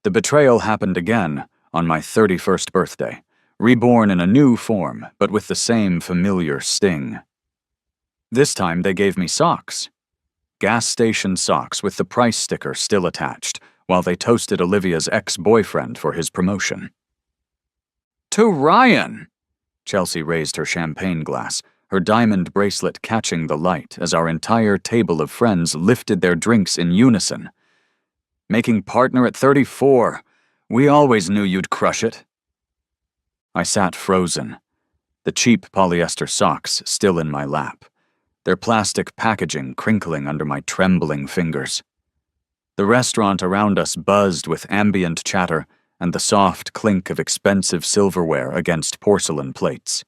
The betrayal happened again on my 31st birthday, reborn in a new form, but with the same familiar sting. This time they gave me socks. Gas station socks with the price sticker still attached, while they toasted Olivia's ex-boyfriend for his promotion. "To Ryan!" Chelsea raised her champagne glass, her diamond bracelet catching the light as our entire table of friends lifted their drinks in unison. "Making partner at 34. We always knew you'd crush it." I sat frozen, the cheap polyester socks still in my lap, their plastic packaging crinkling under my trembling fingers. The restaurant around us buzzed with ambient chatter and the soft clink of expensive silverware against porcelain plates.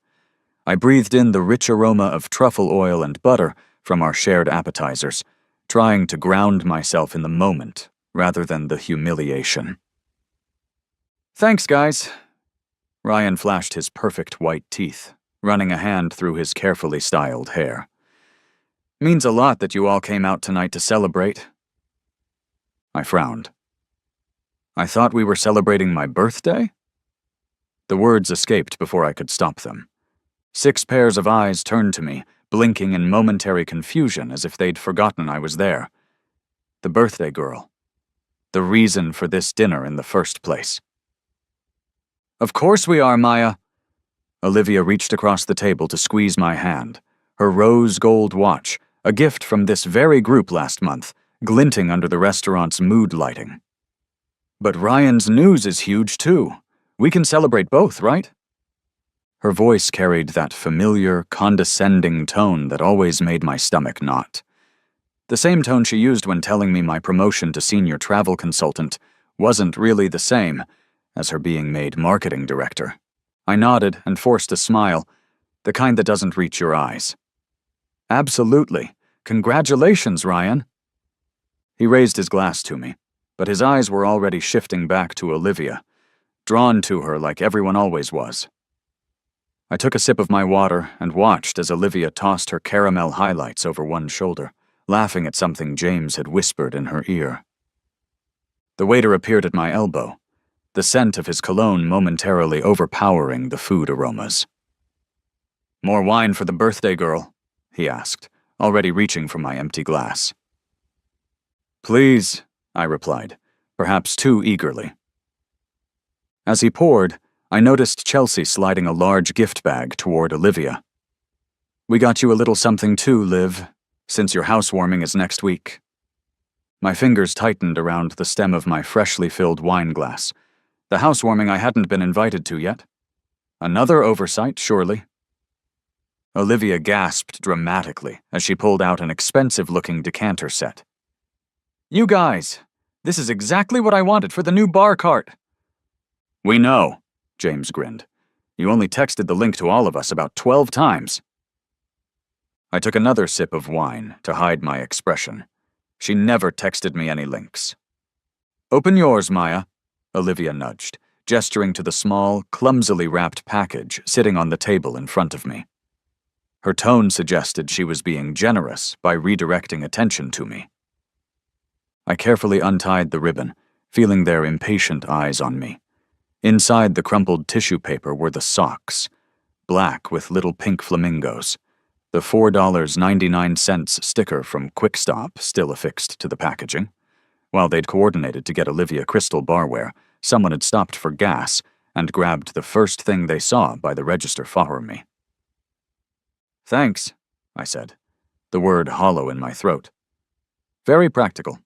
I breathed in the rich aroma of truffle oil and butter from our shared appetizers, trying to ground myself in the moment rather than the humiliation. "Thanks, guys." Ryan flashed his perfect white teeth, running a hand through his carefully styled hair. "Means a lot that you all came out tonight to celebrate." I frowned. "I thought we were celebrating my birthday?" The words escaped before I could stop them. 6 pairs of eyes turned to me, blinking in momentary confusion as if they'd forgotten I was there. The birthday girl. The reason for this dinner in the first place. "Of course we are, Maya." Olivia reached across the table to squeeze my hand, her rose gold watch, a gift from this very group last month, glinting under the restaurant's mood lighting. "But Ryan's news is huge too. We can celebrate both, right?" Her voice carried that familiar, condescending tone that always made my stomach knot. The same tone she used when telling me my promotion to senior travel consultant wasn't really the same as her being made marketing director. I nodded and forced a smile, the kind that doesn't reach your eyes. "Absolutely. Congratulations, Ryan." He raised his glass to me, but his eyes were already shifting back to Olivia, drawn to her like everyone always was. I took a sip of my water and watched as Olivia tossed her caramel highlights over one shoulder, laughing at something James had whispered in her ear. The waiter appeared at my elbow, the scent of his cologne momentarily overpowering the food aromas. "More wine for the birthday girl?" he asked, already reaching for my empty glass. "Please," I replied, perhaps too eagerly. As he poured, I noticed Chelsea sliding a large gift bag toward Olivia. "We got you a little something too, Liv, since your housewarming is next week." My fingers tightened around the stem of my freshly filled wine glass, the housewarming I hadn't been invited to yet. Another oversight, surely. Olivia gasped dramatically as she pulled out an expensive-looking decanter set. "You guys, this is exactly what I wanted for the new bar cart." "We know," James grinned. "You only texted the link to all of us about 12 times. I took another sip of wine to hide my expression. She never texted me any links. "Open yours, Maya," Olivia nudged, gesturing to the small, clumsily wrapped package sitting on the table in front of me. Her tone suggested she was being generous by redirecting attention to me. I carefully untied the ribbon, feeling their impatient eyes on me. Inside the crumpled tissue paper were the socks, black with little pink flamingos, the $4.99 sticker from Quick Stop still affixed to the packaging. While they'd coordinated to get Olivia crystal barware, someone had stopped for gas and grabbed the first thing they saw by the register for me. "Thanks," I said, the word hollow in my throat. "Very practical."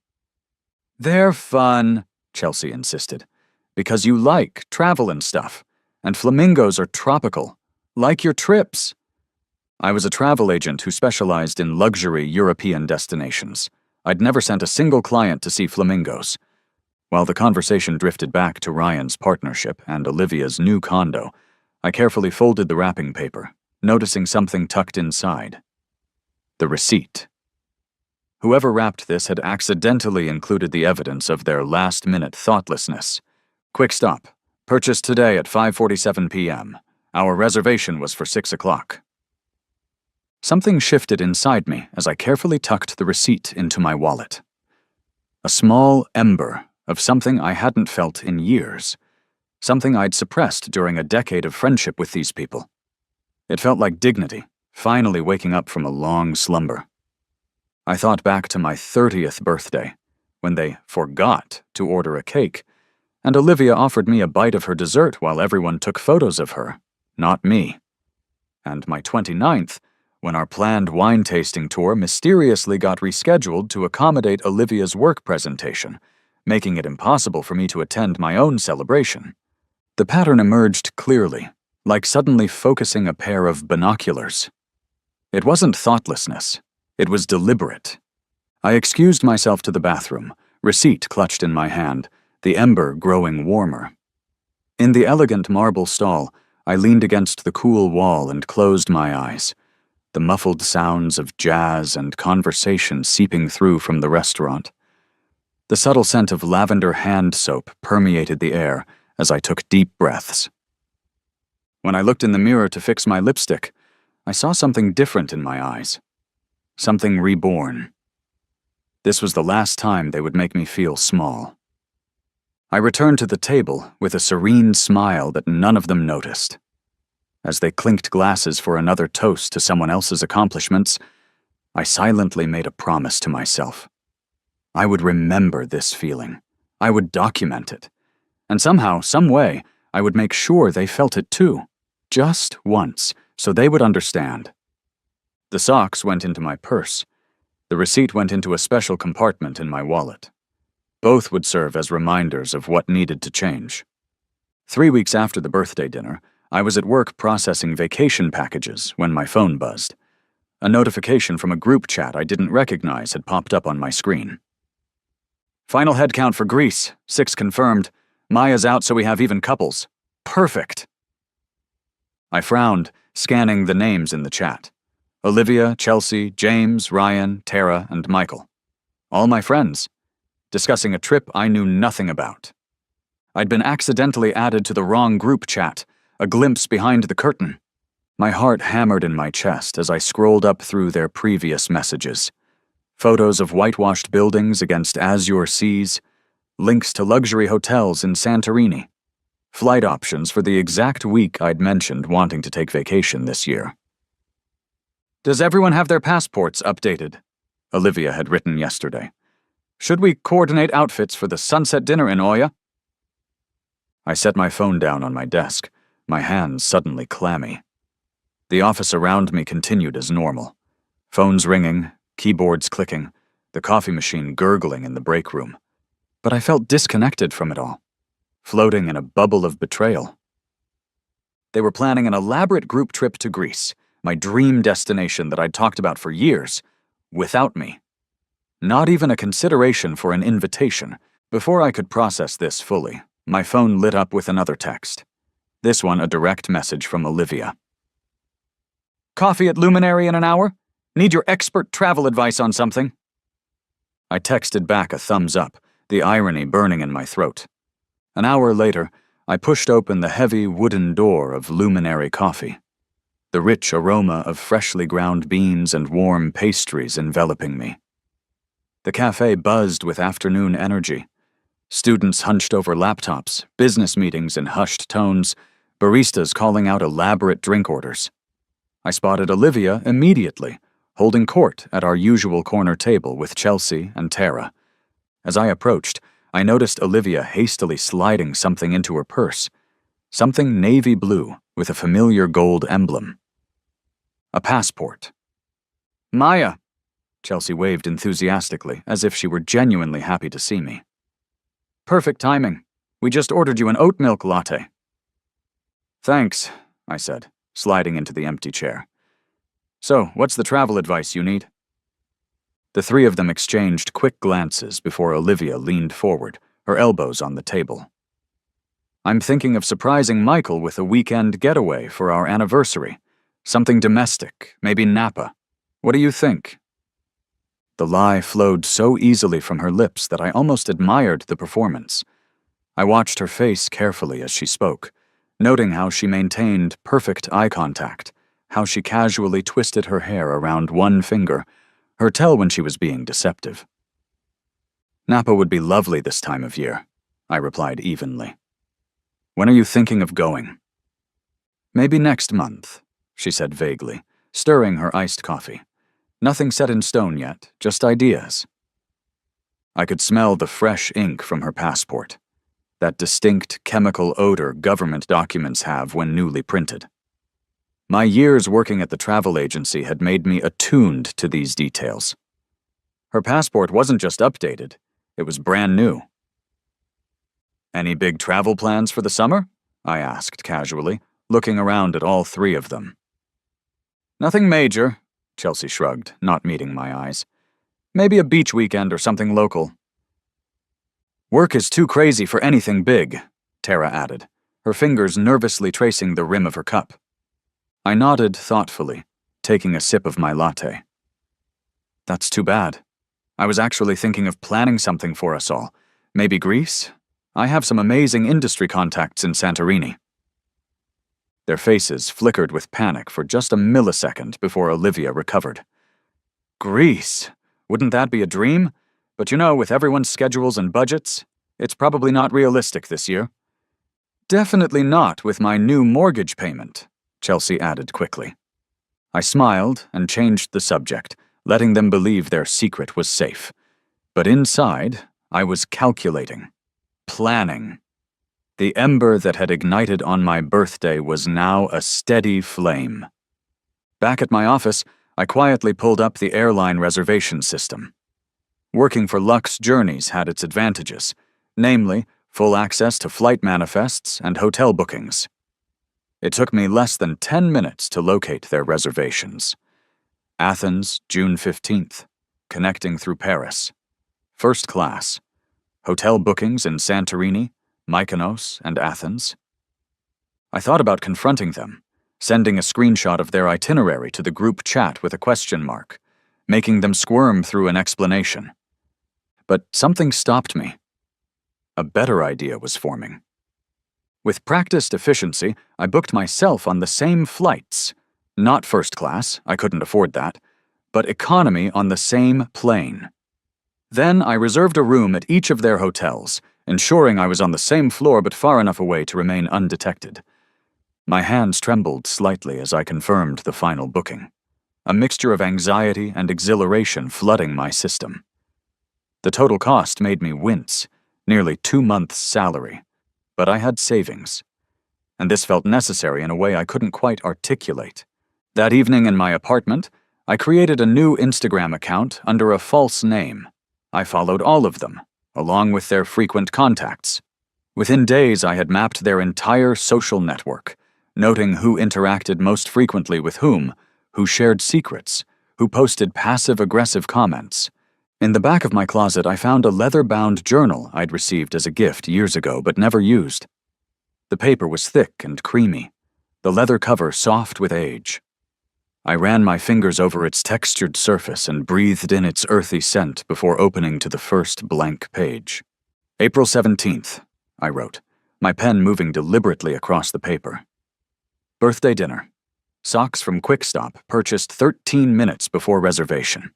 "They're fun," Chelsea insisted, "because you like travel and stuff, and flamingos are tropical, like your trips." I was a travel agent who specialized in luxury European destinations. I'd never sent a single client to see flamingos. While the conversation drifted back to Ryan's partnership and Olivia's new condo, I carefully folded the wrapping paper, noticing something tucked inside. The receipt. Whoever wrapped this had accidentally included the evidence of their last-minute thoughtlessness. "Quick Stop. Purchased today at 5:47 p.m. Our reservation was for 6 o'clock. Something shifted inside me as I carefully tucked the receipt into my wallet. A small ember of something I hadn't felt in years, something I'd suppressed during a decade of friendship with these people. It felt like dignity, finally waking up from a long slumber. I thought back to my 30th birthday, when they forgot to order a cake, and Olivia offered me a bite of her dessert while everyone took photos of her, not me. And my 29th, when our planned wine tasting tour mysteriously got rescheduled to accommodate Olivia's work presentation, making it impossible for me to attend my own celebration. The pattern emerged clearly, like suddenly focusing a pair of binoculars. It wasn't thoughtlessness. It was deliberate. I excused myself to the bathroom, receipt clutched in my hand, the ember growing warmer. In the elegant marble stall, I leaned against the cool wall and closed my eyes, the muffled sounds of jazz and conversation seeping through from the restaurant. The subtle scent of lavender hand soap permeated the air as I took deep breaths. When I looked in the mirror to fix my lipstick, I saw something different in my eyes. Something reborn. This was the last time they would make me feel small. I returned to the table with a serene smile that none of them noticed. As they clinked glasses for another toast to someone else's accomplishments, I silently made a promise to myself. I would remember this feeling. I would document it. And somehow, some way, I would make sure they felt it too. Just once, so they would understand. The socks went into my purse. The receipt went into a special compartment in my wallet. Both would serve as reminders of what needed to change. 3 weeks after the birthday dinner, I was at work processing vacation packages when my phone buzzed. A notification from a group chat I didn't recognize had popped up on my screen. Final head count for Greece, 6 confirmed. Maya's out, so we have even couples. Perfect. I frowned, scanning the names in the chat. Olivia, Chelsea, James, Ryan, Tara, and Michael. All my friends, discussing a trip I knew nothing about. I'd been accidentally added to the wrong group chat, a glimpse behind the curtain. My heart hammered in my chest as I scrolled up through their previous messages. Photos of whitewashed buildings against azure seas, links to luxury hotels in Santorini, flight options for the exact week I'd mentioned wanting to take vacation this year. Does everyone have their passports updated? Olivia had written yesterday. Should we coordinate outfits for the sunset dinner in Oya? I set my phone down on my desk, my hands suddenly clammy. The office around me continued as normal. Phones ringing, keyboards clicking, the coffee machine gurgling in the break room. But I felt disconnected from it all, floating in a bubble of betrayal. They were planning an elaborate group trip to Greece, my dream destination that I'd talked about for years, without me. Not even a consideration for an invitation. Before I could process this fully, my phone lit up with another text. This one a direct message from Olivia. Coffee at Luminary in an hour? Need your expert travel advice on something? I texted back a thumbs up, the irony burning in my throat. An hour later, I pushed open the heavy wooden door of Luminary Coffee, the rich aroma of freshly ground beans and warm pastries enveloping me. The cafe buzzed with afternoon energy. Students hunched over laptops, business meetings in hushed tones, baristas calling out elaborate drink orders. I spotted Olivia immediately, holding court at our usual corner table with Chelsea and Tara. As I approached, I noticed Olivia hastily sliding something into her purse, something navy blue with a familiar gold emblem. A passport. Maya, Chelsea waved enthusiastically, as if she were genuinely happy to see me. Perfect timing. We just ordered you an oat milk latte. Thanks, I said, sliding into the empty chair. So, what's the travel advice you need? The three of them exchanged quick glances before Olivia leaned forward, her elbows on the table. I'm thinking of surprising Michael with a weekend getaway for our anniversary. Something domestic, maybe Napa. What do you think? The lie flowed so easily from her lips that I almost admired the performance. I watched her face carefully as she spoke, noting how she maintained perfect eye contact, how she casually twisted her hair around one finger, her tell when she was being deceptive. Napa would be lovely this time of year, I replied evenly. When are you thinking of going? Maybe next month, she said vaguely, stirring her iced coffee. Nothing set in stone yet, just ideas. I could smell the fresh ink from her passport, that distinct chemical odor government documents have when newly printed. My years working at the travel agency had made me attuned to these details. Her passport wasn't just updated, it was brand new. Any big travel plans for the summer? I asked casually, looking around at all three of them. Nothing major, Chelsea shrugged, not meeting my eyes. Maybe a beach weekend or something local. Work is too crazy for anything big, Tara added, her fingers nervously tracing the rim of her cup. I nodded thoughtfully, taking a sip of my latte. That's too bad. I was actually thinking of planning something for us all. Maybe Greece? I have some amazing industry contacts in Santorini. Their faces flickered with panic for just a millisecond before Olivia recovered. Greece? Wouldn't that be a dream? But you know, with everyone's schedules and budgets, it's probably not realistic this year. Definitely not with my new mortgage payment, Chelsea added quickly. I smiled and changed the subject, letting them believe their secret was safe. But inside, I was calculating, planning. The ember that had ignited on my birthday was now a steady flame. Back at my office, I quietly pulled up the airline reservation system. Working for Lux Journeys had its advantages, namely, full access to flight manifests and hotel bookings. It took me less than 10 minutes to locate their reservations. Athens, June 15th, connecting through Paris. First class. Hotel bookings in Santorini, Mykonos, and Athens. I thought about confronting them, sending a screenshot of their itinerary to the group chat with a question mark, making them squirm through an explanation. But something stopped me. A better idea was forming. With practiced efficiency, I booked myself on the same flights. Not first class, I couldn't afford that, but economy on the same plane. Then I reserved a room at each of their hotels, ensuring I was on the same floor but far enough away to remain undetected. My hands trembled slightly as I confirmed the final booking, a mixture of anxiety and exhilaration flooding my system. The total cost made me wince, nearly 2 months' salary, but I had savings, and this felt necessary in a way I couldn't quite articulate. That evening in my apartment, I created a new Instagram account under a false name. I followed all of them, along with their frequent contacts. Within days, I had mapped their entire social network, noting who interacted most frequently with whom, who shared secrets, who posted passive-aggressive comments. In the back of my closet, I found a leather-bound journal I'd received as a gift years ago but never used. The paper was thick and creamy, the leather cover soft with age. I ran my fingers over its textured surface and breathed in its earthy scent before opening to the first blank page. April 17th, I wrote, my pen moving deliberately across the paper. Birthday dinner. Socks from Quick Stop purchased 13 minutes before reservation.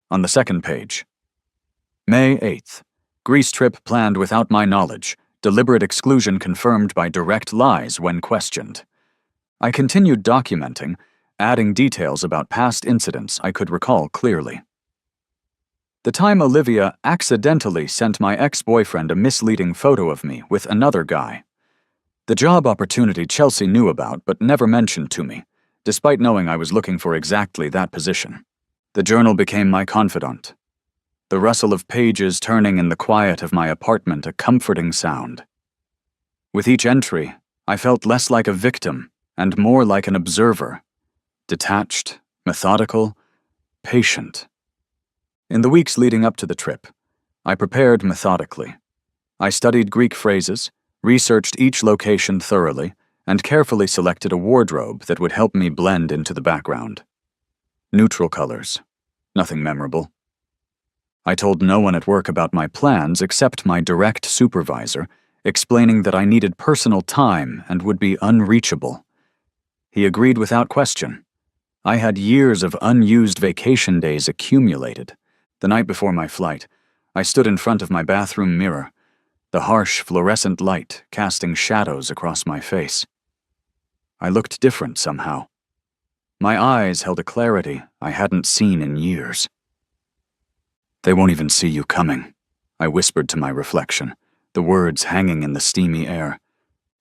On the second page. May 8th. Greece trip planned without my knowledge. Deliberate exclusion confirmed by direct lies when questioned. I continued documenting, adding details about past incidents I could recall clearly. The time Olivia accidentally sent my ex-boyfriend a misleading photo of me with another guy. The job opportunity Chelsea knew about but never mentioned to me, despite knowing I was looking for exactly that position. The journal became my confidant. The rustle of pages turning in the quiet of my apartment a comforting sound. With each entry, I felt less like a victim and more like an observer. Detached, methodical, patient. In the weeks leading up to the trip, I prepared methodically. I studied Greek phrases, researched each location thoroughly, and carefully selected a wardrobe that would help me blend into the background. Neutral colors. Nothing memorable. I told no one at work about my plans except my direct supervisor, explaining that I needed personal time and would be unreachable. He agreed without question. I had years of unused vacation days accumulated. The night before my flight, I stood in front of my bathroom mirror, the harsh fluorescent light casting shadows across my face. I looked different somehow. My eyes held a clarity I hadn't seen in years. "They won't even see you coming," I whispered to my reflection, the words hanging in the steamy air.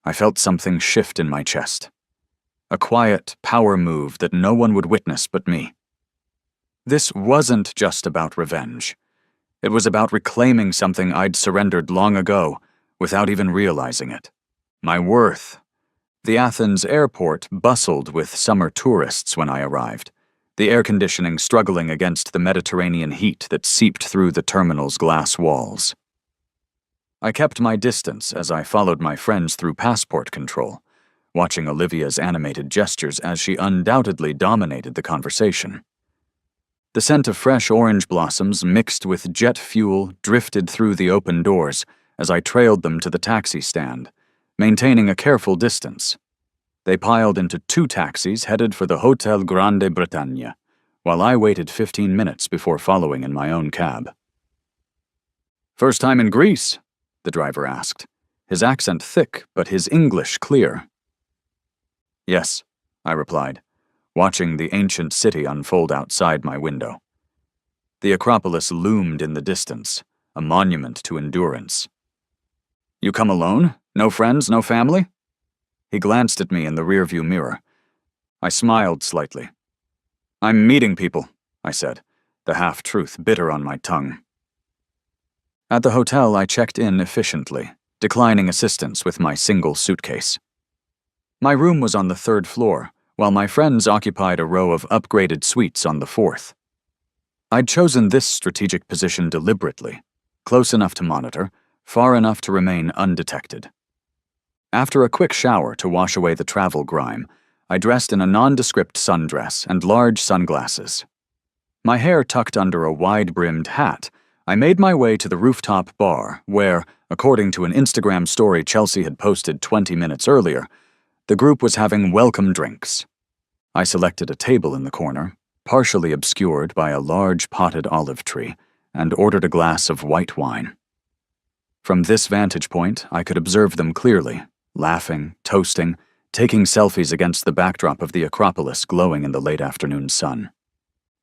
I felt something shift in my chest. A quiet power move that no one would witness but me. This wasn't just about revenge. It was about reclaiming something I'd surrendered long ago, without even realizing it. My worth. The Athens airport bustled with summer tourists when I arrived, the air conditioning struggling against the Mediterranean heat that seeped through the terminal's glass walls. I kept my distance as I followed my friends through passport control, watching Olivia's animated gestures as she undoubtedly dominated the conversation. The scent of fresh orange blossoms mixed with jet fuel drifted through the open doors as I trailed them to the taxi stand, maintaining a careful distance. They piled into 2 taxis headed for the Hotel Grande Bretagna, while I waited 15 minutes before following in my own cab. "First time in Greece?" the driver asked, his accent thick but his English clear. "Yes," I replied, watching the ancient city unfold outside my window. The Acropolis loomed in the distance, a monument to endurance. "You come alone? No friends, no family?" He glanced at me in the rearview mirror. I smiled slightly. "I'm meeting people," I said, the half-truth bitter on my tongue. At the hotel, I checked in efficiently, declining assistance with my single suitcase. My room was on the 3rd floor, while my friends occupied a row of upgraded suites on the 4th. I'd chosen this strategic position deliberately, close enough to monitor, far enough to remain undetected. After a quick shower to wash away the travel grime, I dressed in a nondescript sundress and large sunglasses. My hair tucked under a wide-brimmed hat, I made my way to the rooftop bar where, according to an Instagram story Chelsea had posted 20 minutes earlier, the group was having welcome drinks. I selected a table in the corner, partially obscured by a large potted olive tree, and ordered a glass of white wine. From this vantage point, I could observe them clearly, laughing, toasting, taking selfies against the backdrop of the Acropolis glowing in the late afternoon sun.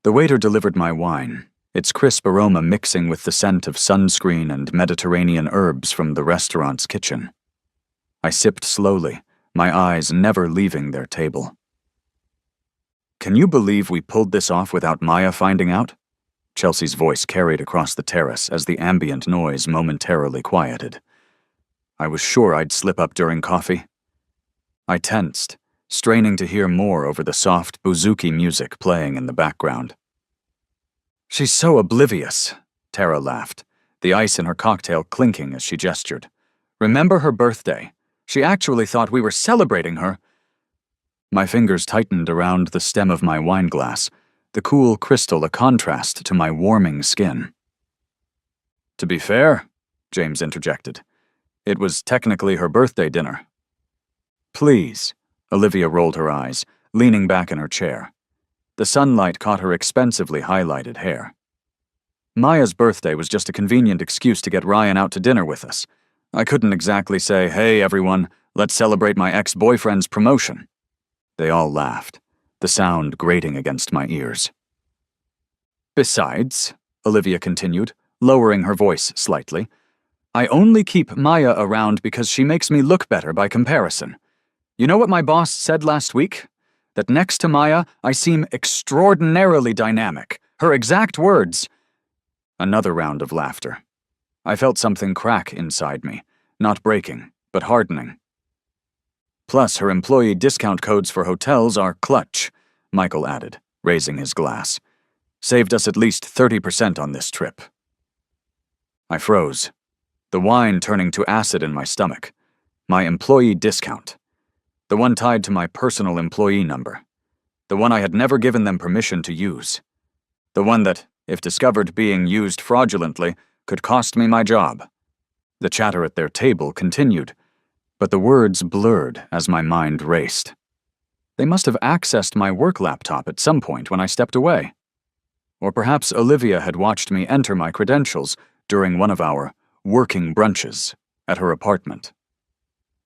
The waiter delivered my wine, its crisp aroma mixing with the scent of sunscreen and Mediterranean herbs from the restaurant's kitchen. I sipped slowly, my eyes never leaving their table. "Can you believe we pulled this off without Maya finding out?" Chelsea's voice carried across the terrace as the ambient noise momentarily quieted. I was sure I'd slip up during coffee. I tensed, straining to hear more over the soft bouzouki music playing in the background. "She's so oblivious," Tara laughed, the ice in her cocktail clinking as she gestured. "Remember her birthday? She actually thought we were celebrating her." My fingers tightened around the stem of my wine glass, the cool crystal a contrast to my warming skin. "To be fair," James interjected, "it was technically her birthday dinner." "Please," Olivia rolled her eyes, leaning back in her chair. The sunlight caught her expensively highlighted hair. "Maya's birthday was just a convenient excuse to get Ryan out to dinner with us. I couldn't exactly say, 'Hey, everyone, let's celebrate my ex-boyfriend's promotion.'" They all laughed, the sound grating against my ears. "Besides," Olivia continued, lowering her voice slightly, "I only keep Maya around because she makes me look better by comparison. You know what my boss said last week? That next to Maya, I seem extraordinarily dynamic. Her exact words." Another round of laughter. I felt something crack inside me, not breaking, but hardening. "Plus, her employee discount codes for hotels are clutch," Michael added, raising his glass. "Saved us at least 30% on this trip." I froze, the wine turning to acid in my stomach. My employee discount. The one tied to my personal employee number. The one I had never given them permission to use. The one that, if discovered being used fraudulently, could cost me my job. The chatter at their table continued, but the words blurred as my mind raced. They must have accessed my work laptop at some point when I stepped away. Or perhaps Olivia had watched me enter my credentials, during one of our working brunches at her apartment.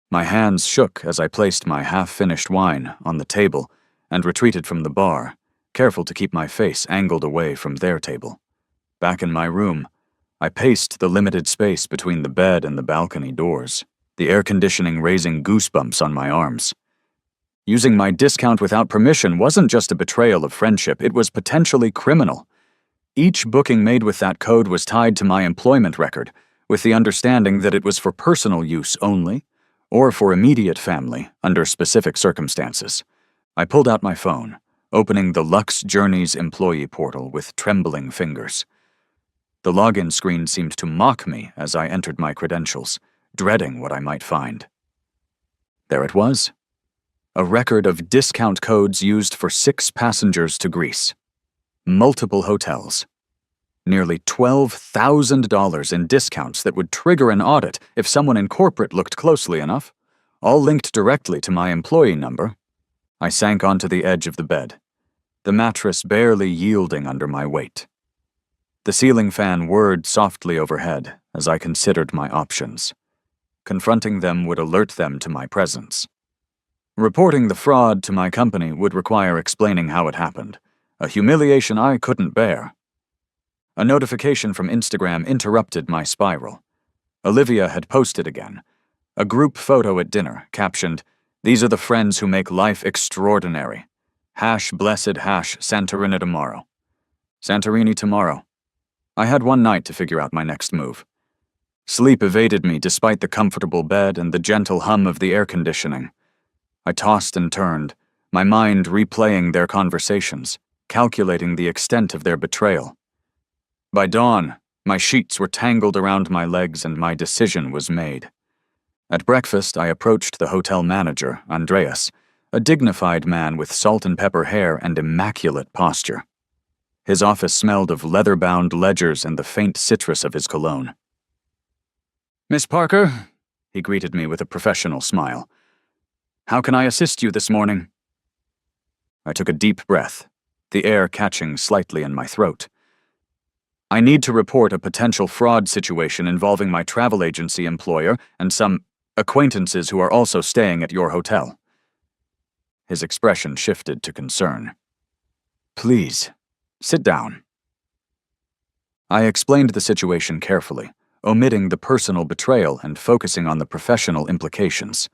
My hands shook as I placed my half-finished wine on the table and retreated from the bar, careful to keep my face angled away from their table. Back in my room, I paced the limited space between the bed and the balcony doors, the air conditioning raising goosebumps on my arms. Using my discount without permission wasn't just a betrayal of friendship, it was potentially criminal. Each booking made with that code was tied to my employment record, with the understanding that it was for personal use only, or for immediate family under specific circumstances. I pulled out my phone, opening the Lux Journeys employee portal with trembling fingers. The login screen seemed to mock me as I entered my credentials, dreading what I might find. There it was. A record of discount codes used for 6 passengers to Greece. Multiple hotels. Nearly $12,000 in discounts that would trigger an audit if someone in corporate looked closely enough, all linked directly to my employee number. I sank onto the edge of the bed, the mattress barely yielding under my weight. The ceiling fan whirred softly overhead as I considered my options. Confronting them would alert them to my presence. Reporting the fraud to my company would require explaining how it happened, a humiliation I couldn't bear. A notification from Instagram interrupted my spiral. Olivia had posted again, a group photo at dinner, captioned, "These are the friends who make life extraordinary. #blessed Santorini tomorrow." Santorini tomorrow. I had one night to figure out my next move. Sleep evaded me despite the comfortable bed and the gentle hum of the air conditioning. I tossed and turned, my mind replaying their conversations, calculating the extent of their betrayal. By dawn, my sheets were tangled around my legs and my decision was made. At breakfast, I approached the hotel manager, Andreas, a dignified man with salt and pepper hair and immaculate posture. His office smelled of leather-bound ledgers and the faint citrus of his cologne. "Miss Parker," he greeted me with a professional smile. "How can I assist you this morning?" I took a deep breath, the air catching slightly in my throat. "I need to report a potential fraud situation involving my travel agency employer and some acquaintances who are also staying at your hotel." His expression shifted to concern. "Please, sit down." I explained the situation carefully, omitting the personal betrayal and focusing on the professional implications.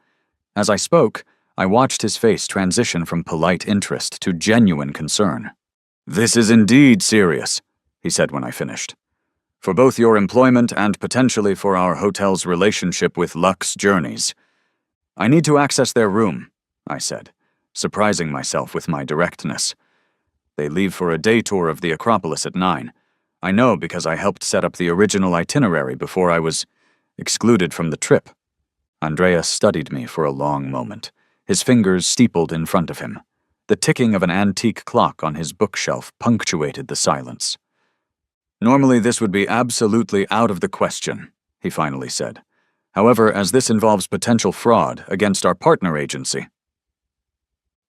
As I spoke, I watched his face transition from polite interest to genuine concern. "This is indeed serious," he said when I finished. "For both your employment and potentially for our hotel's relationship with Lux Journeys. I need to access their room," I said, surprising myself with my directness. "They leave for a day tour of the Acropolis at 9. I know because I helped set up the original itinerary before I was excluded from the trip." Andreas studied me for a long moment, his fingers steepled in front of him. The ticking of an antique clock on his bookshelf punctuated the silence. "Normally this would be absolutely out of the question," he finally said. "However, as this involves potential fraud against our partner agency."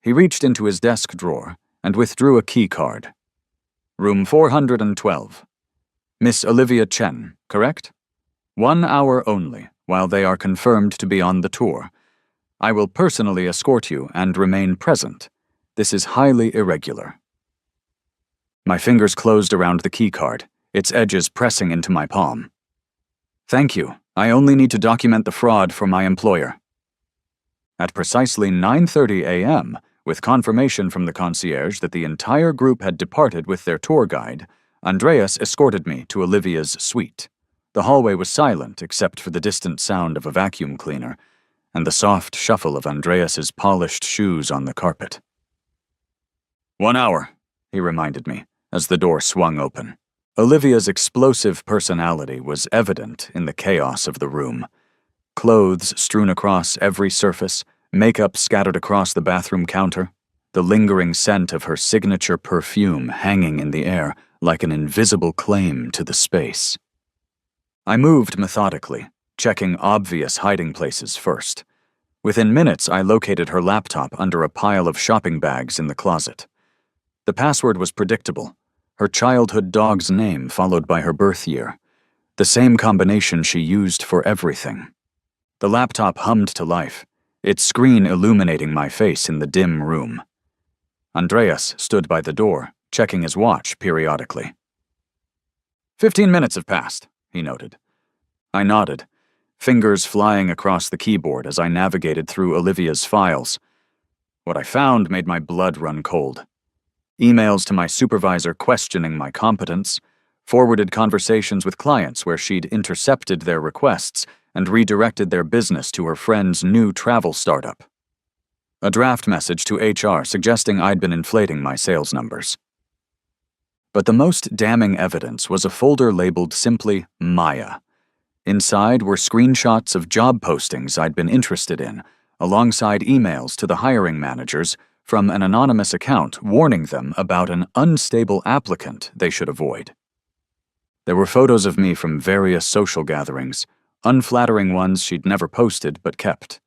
He reached into his desk drawer and withdrew a key card. "Room 412. Miss Olivia Chen, correct? 1 hour only, while they are confirmed to be on the tour. I will personally escort you and remain present. This is highly irregular." My fingers closed around the keycard, its edges pressing into my palm. "Thank you. I only need to document the fraud for my employer." At precisely 9:30 a.m., with confirmation from the concierge that the entire group had departed with their tour guide, Andreas escorted me to Olivia's suite. The hallway was silent except for the distant sound of a vacuum cleaner and the soft shuffle of Andreas's polished shoes on the carpet. 1 hour, he reminded me, as the door swung open. Olivia's explosive personality was evident in the chaos of the room. Clothes strewn across every surface, makeup scattered across the bathroom counter, the lingering scent of her signature perfume hanging in the air like an invisible claim to the space. I moved methodically, checking obvious hiding places first. Within minutes, I located her laptop under a pile of shopping bags in the closet. The password was predictable, her childhood dog's name followed by her birth year. The same combination she used for everything. The laptop hummed to life, its screen illuminating my face in the dim room. Andreas stood by the door, checking his watch periodically. 15 minutes have passed, he noted. I nodded, fingers flying across the keyboard as I navigated through Olivia's files. What I found made my blood run cold. Emails to my supervisor questioning my competence, forwarded conversations with clients where she'd intercepted their requests and redirected their business to her friend's new travel startup. A draft message to HR suggesting I'd been inflating my sales numbers. But the most damning evidence was a folder labeled simply Maya. Inside were screenshots of job postings I'd been interested in, alongside emails to the hiring managers from an anonymous account warning them about an unstable applicant they should avoid. There were photos of me from various social gatherings, unflattering ones she'd never posted but kept,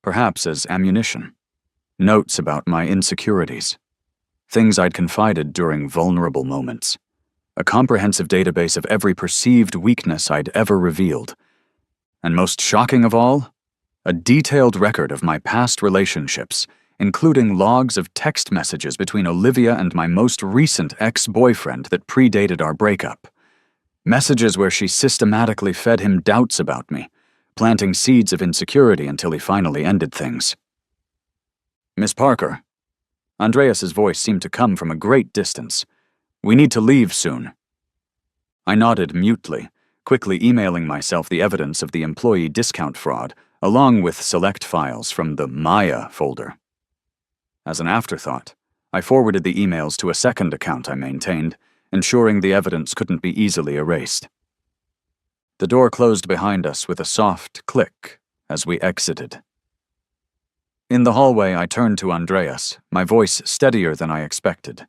perhaps as ammunition. Notes about my insecurities. Things I'd confided during vulnerable moments. A comprehensive database of every perceived weakness I'd ever revealed. And most shocking of all, a detailed record of my past relationships, including logs of text messages between Olivia and my most recent ex-boyfriend that predated our breakup. Messages where she systematically fed him doubts about me, planting seeds of insecurity until he finally ended things. Miss Parker. Andreas's voice seemed to come from a great distance. We need to leave soon. I nodded mutely, quickly emailing myself the evidence of the employee discount fraud, along with select files from the Maya folder. As an afterthought, I forwarded the emails to a second account I maintained, ensuring the evidence couldn't be easily erased. The door closed behind us with a soft click as we exited. In the hallway, I turned to Andreas, my voice steadier than I expected.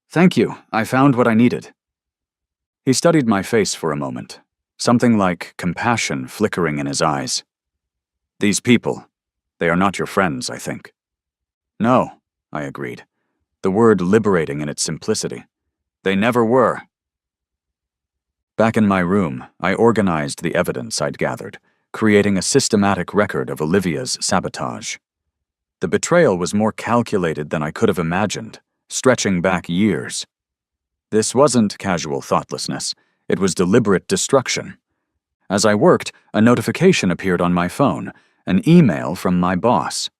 Thank you, I found what I needed. He studied my face for a moment, something like compassion flickering in his eyes. These people, they are not your friends, I think. No, I agreed, the word liberating in its simplicity. They never were. Back in my room, I organized the evidence I'd gathered, creating a systematic record of Olivia's sabotage. The betrayal was more calculated than I could have imagined, stretching back years. This wasn't casual thoughtlessness, it was deliberate destruction. As I worked, a notification appeared on my phone, an email from my boss.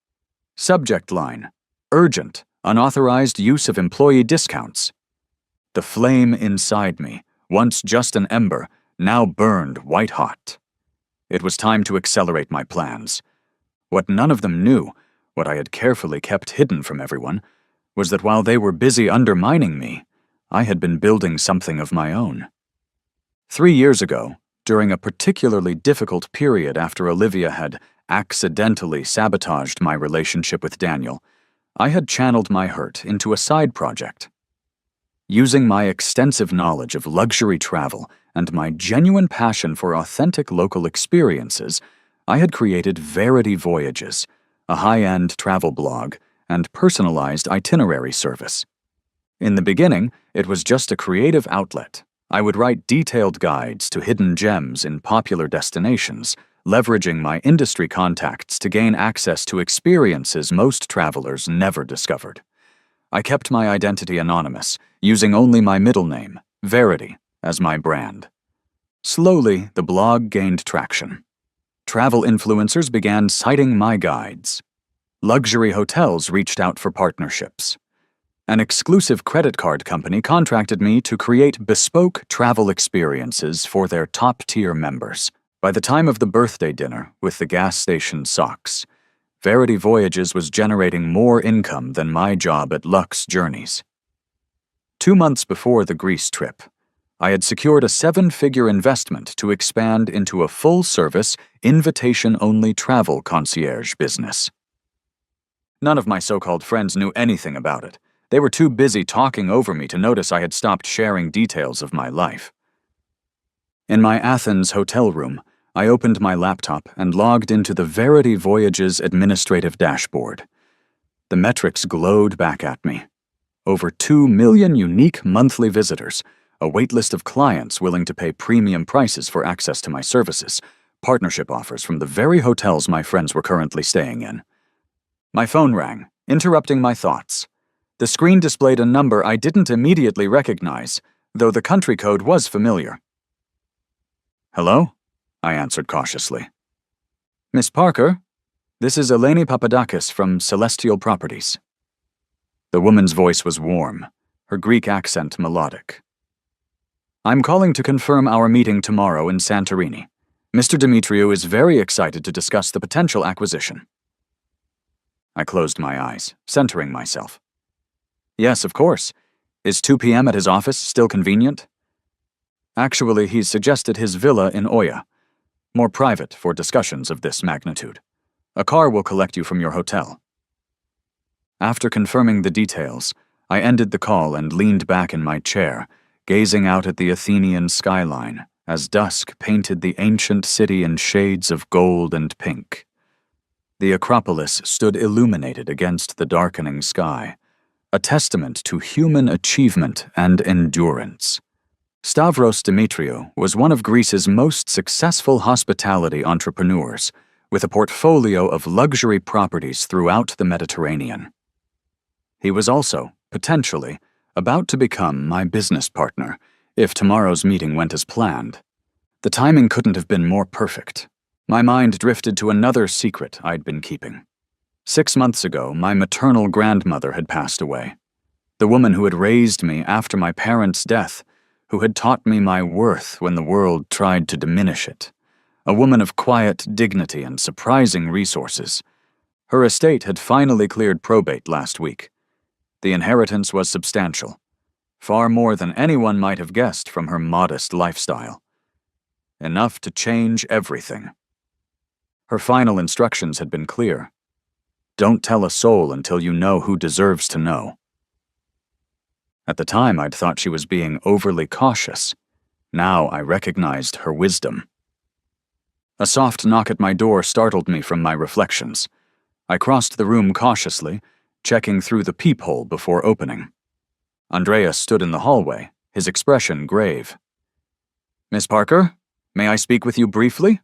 Subject line: urgent, unauthorized use of employee discounts. The flame inside me, once just an ember, now burned white-hot. It was time to accelerate my plans. What none of them knew, what I had carefully kept hidden from everyone, was that while they were busy undermining me, I had been building something of my own. 3 years ago, during a particularly difficult period after Olivia had accidentally sabotaged my relationship with Daniel, I had channeled my hurt into a side project. Using my extensive knowledge of luxury travel and my genuine passion for authentic local experiences, I had created Verity Voyages, a high-end travel blog and personalized itinerary service. In the beginning, it was just a creative outlet. I would write detailed guides to hidden gems in popular destinations, leveraging my industry contacts to gain access to experiences most travelers never discovered. I kept my identity anonymous, using only my middle name, Verity, as my brand. Slowly, the blog gained traction. Travel influencers began citing my guides. Luxury hotels reached out for partnerships. An exclusive credit card company contracted me to create bespoke travel experiences for their top-tier members. By the time of the birthday dinner with the gas station socks, Verity Voyages was generating more income than my job at Lux Journeys. 2 months before the Greece trip, I had secured a 7-figure investment to expand into a full-service, invitation-only travel concierge business. None of my so-called friends knew anything about it. They were too busy talking over me to notice I had stopped sharing details of my life. In my Athens hotel room, I opened my laptop and logged into the Verity Voyages administrative dashboard. The metrics glowed back at me. Over 2 million unique monthly visitors, a waitlist of clients willing to pay premium prices for access to my services, partnership offers from the very hotels my friends were currently staying in. My phone rang, interrupting my thoughts. The screen displayed a number I didn't immediately recognize, though the country code was familiar. "Hello?" I answered cautiously. "Miss Parker? This is Eleni Papadakis from Celestial Properties." The woman's voice was warm, her Greek accent melodic. "I'm calling to confirm our meeting tomorrow in Santorini. Mr. Dimitriou is very excited to discuss the potential acquisition." I closed my eyes, centering myself. "Yes, of course. Is 2 p.m. at his office still convenient?" Actually, he's suggested his villa in Oya, more private for discussions of this magnitude. A car will collect you from your hotel. After confirming the details, I ended the call and leaned back in my chair, gazing out at the Athenian skyline as dusk painted the ancient city in shades of gold and pink. The Acropolis stood illuminated against the darkening sky, a testament to human achievement and endurance. Stavros Dimitriou was one of Greece's most successful hospitality entrepreneurs, with a portfolio of luxury properties throughout the Mediterranean. He was also, potentially, about to become my business partner, if tomorrow's meeting went as planned. The timing couldn't have been more perfect. My mind drifted to another secret I'd been keeping. 6 months ago, my maternal grandmother had passed away. The woman who had raised me after my parents' death, who had taught me my worth when the world tried to diminish it. A woman of quiet dignity and surprising resources. Her estate had finally cleared probate last week. The inheritance was substantial, far more than anyone might have guessed from her modest lifestyle. Enough to change everything. Her final instructions had been clear. Don't tell a soul until you know who deserves to know. At the time, I'd thought she was being overly cautious. Now I recognized her wisdom. A soft knock at my door startled me from my reflections. I crossed the room cautiously, checking through the peephole before opening. Andreas stood in the hallway, his expression grave. "Miss Parker, may I speak with you briefly?"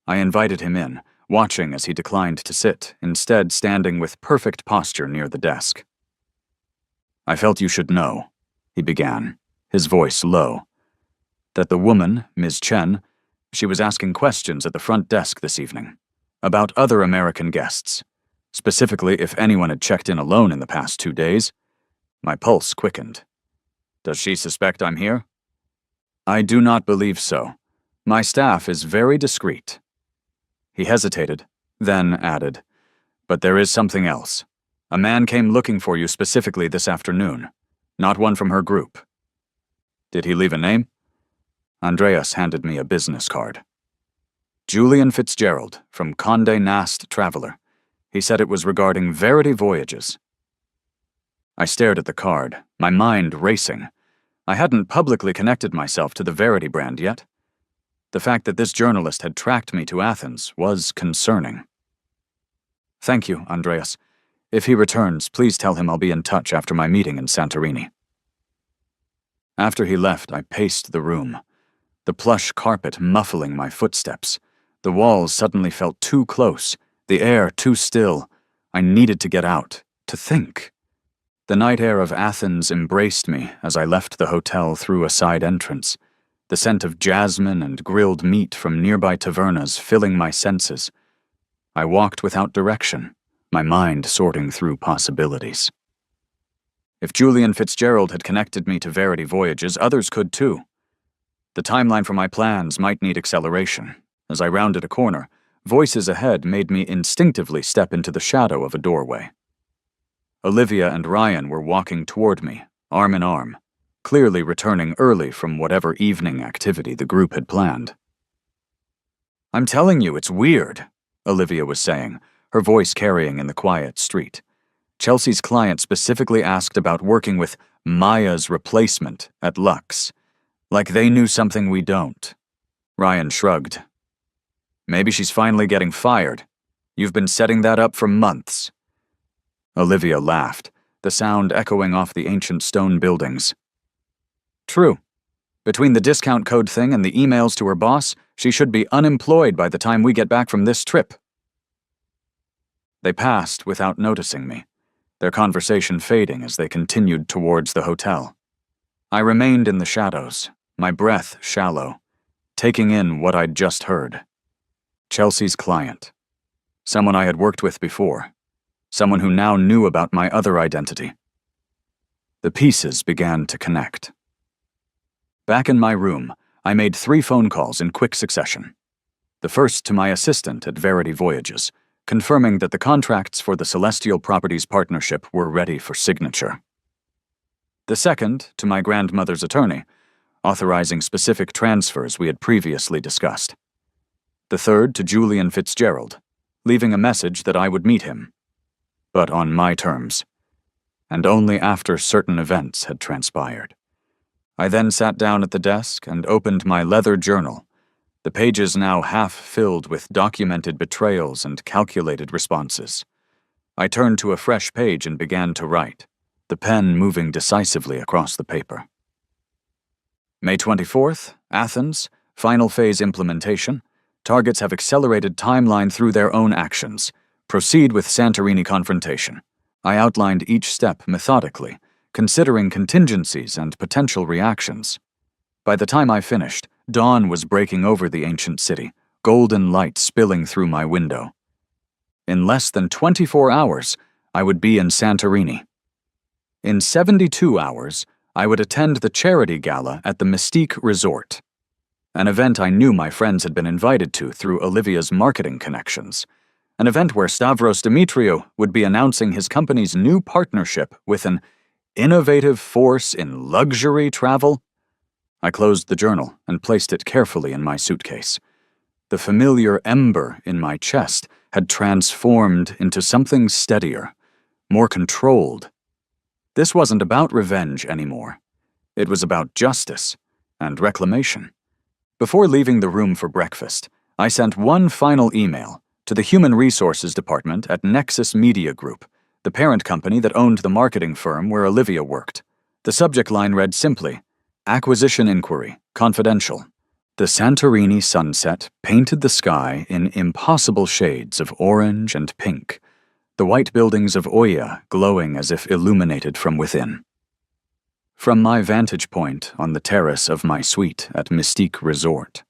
I invited him in, watching as he declined to sit, instead standing with perfect posture near the desk. "I felt you should know," he began, his voice low, "that the woman, Ms. Chen, she was asking questions at the front desk this evening, about other American guests, specifically if anyone had checked in alone in the past 2 days. My pulse quickened. "Does she suspect I'm here?" "I do not believe so. My staff is very discreet." He hesitated, then added, "But there is something else. A man came looking for you specifically this afternoon, not one from her group." "Did he leave a name?" Andreas handed me a business card. "Julian Fitzgerald, from Condé Nast Traveler. He said it was regarding Verity Voyages." I stared at the card, my mind racing. I hadn't publicly connected myself to the Verity brand yet. The fact that this journalist had tracked me to Athens was concerning. "Thank you, Andreas. If he returns, please tell him I'll be in touch after my meeting in Santorini." After he left, I paced the room, the plush carpet muffling my footsteps. The walls suddenly felt too close, the air too still. I needed to get out, to think. The night air of Athens embraced me as I left the hotel through a side entrance, the scent of jasmine and grilled meat from nearby tavernas filling my senses. I walked without direction, my mind sorting through possibilities. If Julian Fitzgerald had connected me to Verity Voyages, others could too. The timeline for my plans might need acceleration. As I rounded a corner, voices ahead made me instinctively step into the shadow of a doorway. Olivia and Ryan were walking toward me, arm in arm, clearly returning early from whatever evening activity the group had planned. "I'm telling you, it's weird," Olivia was saying, her voice carrying in the quiet street. "Chelsea's client specifically asked about working with Maya's replacement at Lux. Like they knew something we don't." Ryan shrugged. "Maybe she's finally getting fired. You've been setting that up for months." Olivia laughed, the sound echoing off the ancient stone buildings. True. Between the discount code thing and the emails to her boss, she should be unemployed by the time we get back from this trip. They passed without noticing me, their conversation fading as they continued towards the hotel. I remained in the shadows, my breath shallow, taking in what I'd just heard. Chelsea's client. Someone I had worked with before. Someone who now knew about my other identity. The pieces began to connect. Back in my room, I made 3 phone calls in quick succession. The first to my assistant at Verity Voyages, confirming that the contracts for the Celestial Properties Partnership were ready for signature. The second to my grandmother's attorney, authorizing specific transfers we had previously discussed. The third to Julian Fitzgerald, leaving a message that I would meet him, but on my terms, and only after certain events had transpired. I then sat down at the desk and opened my leather journal, the pages now half filled with documented betrayals and calculated responses. I turned to a fresh page and began to write, the pen moving decisively across the paper. May 24th, Athens, final phase implementation. Targets have accelerated timeline through their own actions. Proceed with Santorini confrontation. I outlined each step methodically, considering contingencies and potential reactions. By the time I finished, dawn was breaking over the ancient city, golden light spilling through my window. In less than 24 hours, I would be in Santorini. In 72 hours, I would attend the charity gala at the Mystique Resort, an event I knew my friends had been invited to through Olivia's marketing connections, an event where Stavros Dimitriou would be announcing his company's new partnership with an innovative force in luxury travel. I closed the journal and placed it carefully in my suitcase. The familiar ember in my chest had transformed into something steadier, more controlled. This wasn't about revenge anymore. It was about justice and reclamation. Before leaving the room for breakfast, I sent one final email to the Human Resources Department at Nexus Media Group, the parent company that owned the marketing firm where Olivia worked. The subject line read simply, Acquisition Inquiry, Confidential. The Santorini sunset painted the sky in impossible shades of orange and pink, the white buildings of Oia glowing as if illuminated from within. From my vantage point on the terrace of my suite at Mystique Resort,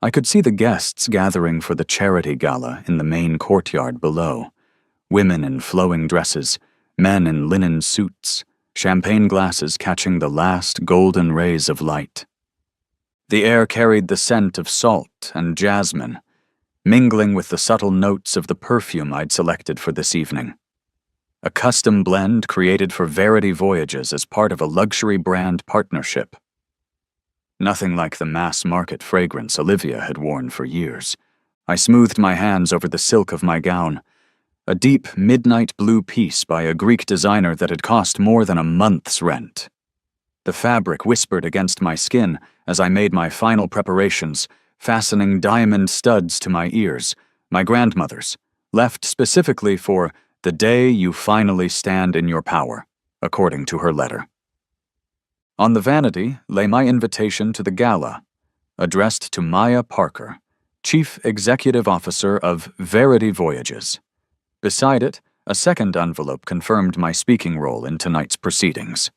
I could see the guests gathering for the charity gala in the main courtyard below. Women in flowing dresses, men in linen suits, champagne glasses catching the last golden rays of light. The air carried the scent of salt and jasmine, mingling with the subtle notes of the perfume I'd selected for this evening. A custom blend created for Verity Voyages as part of a luxury brand partnership. Nothing like the mass-market fragrance Olivia had worn for years. I smoothed my hands over the silk of my gown, a deep midnight blue piece by a Greek designer that had cost more than a month's rent. The fabric whispered against my skin as I made my final preparations, fastening diamond studs to my ears, my grandmother's, left specifically for the day you finally stand in your power, according to her letter. On the vanity lay my invitation to the gala, addressed to Maya Parker, Chief Executive Officer of Verity Voyages. Beside it, a second envelope confirmed my speaking role in tonight's proceedings.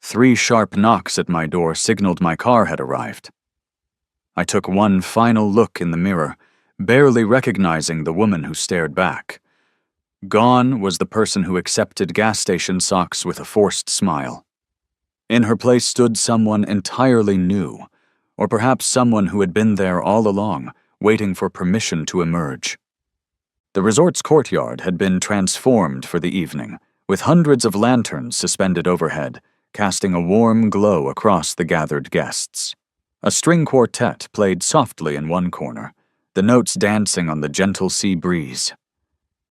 3 sharp knocks at my door signaled my car had arrived. I took one final look in the mirror, barely recognizing the woman who stared back. Gone was the person who accepted gas station socks with a forced smile. In her place stood someone entirely new, or perhaps someone who had been there all along, waiting for permission to emerge. The resort's courtyard had been transformed for the evening, with hundreds of lanterns suspended overhead, casting a warm glow across the gathered guests. A string quartet played softly in one corner, the notes dancing on the gentle sea breeze.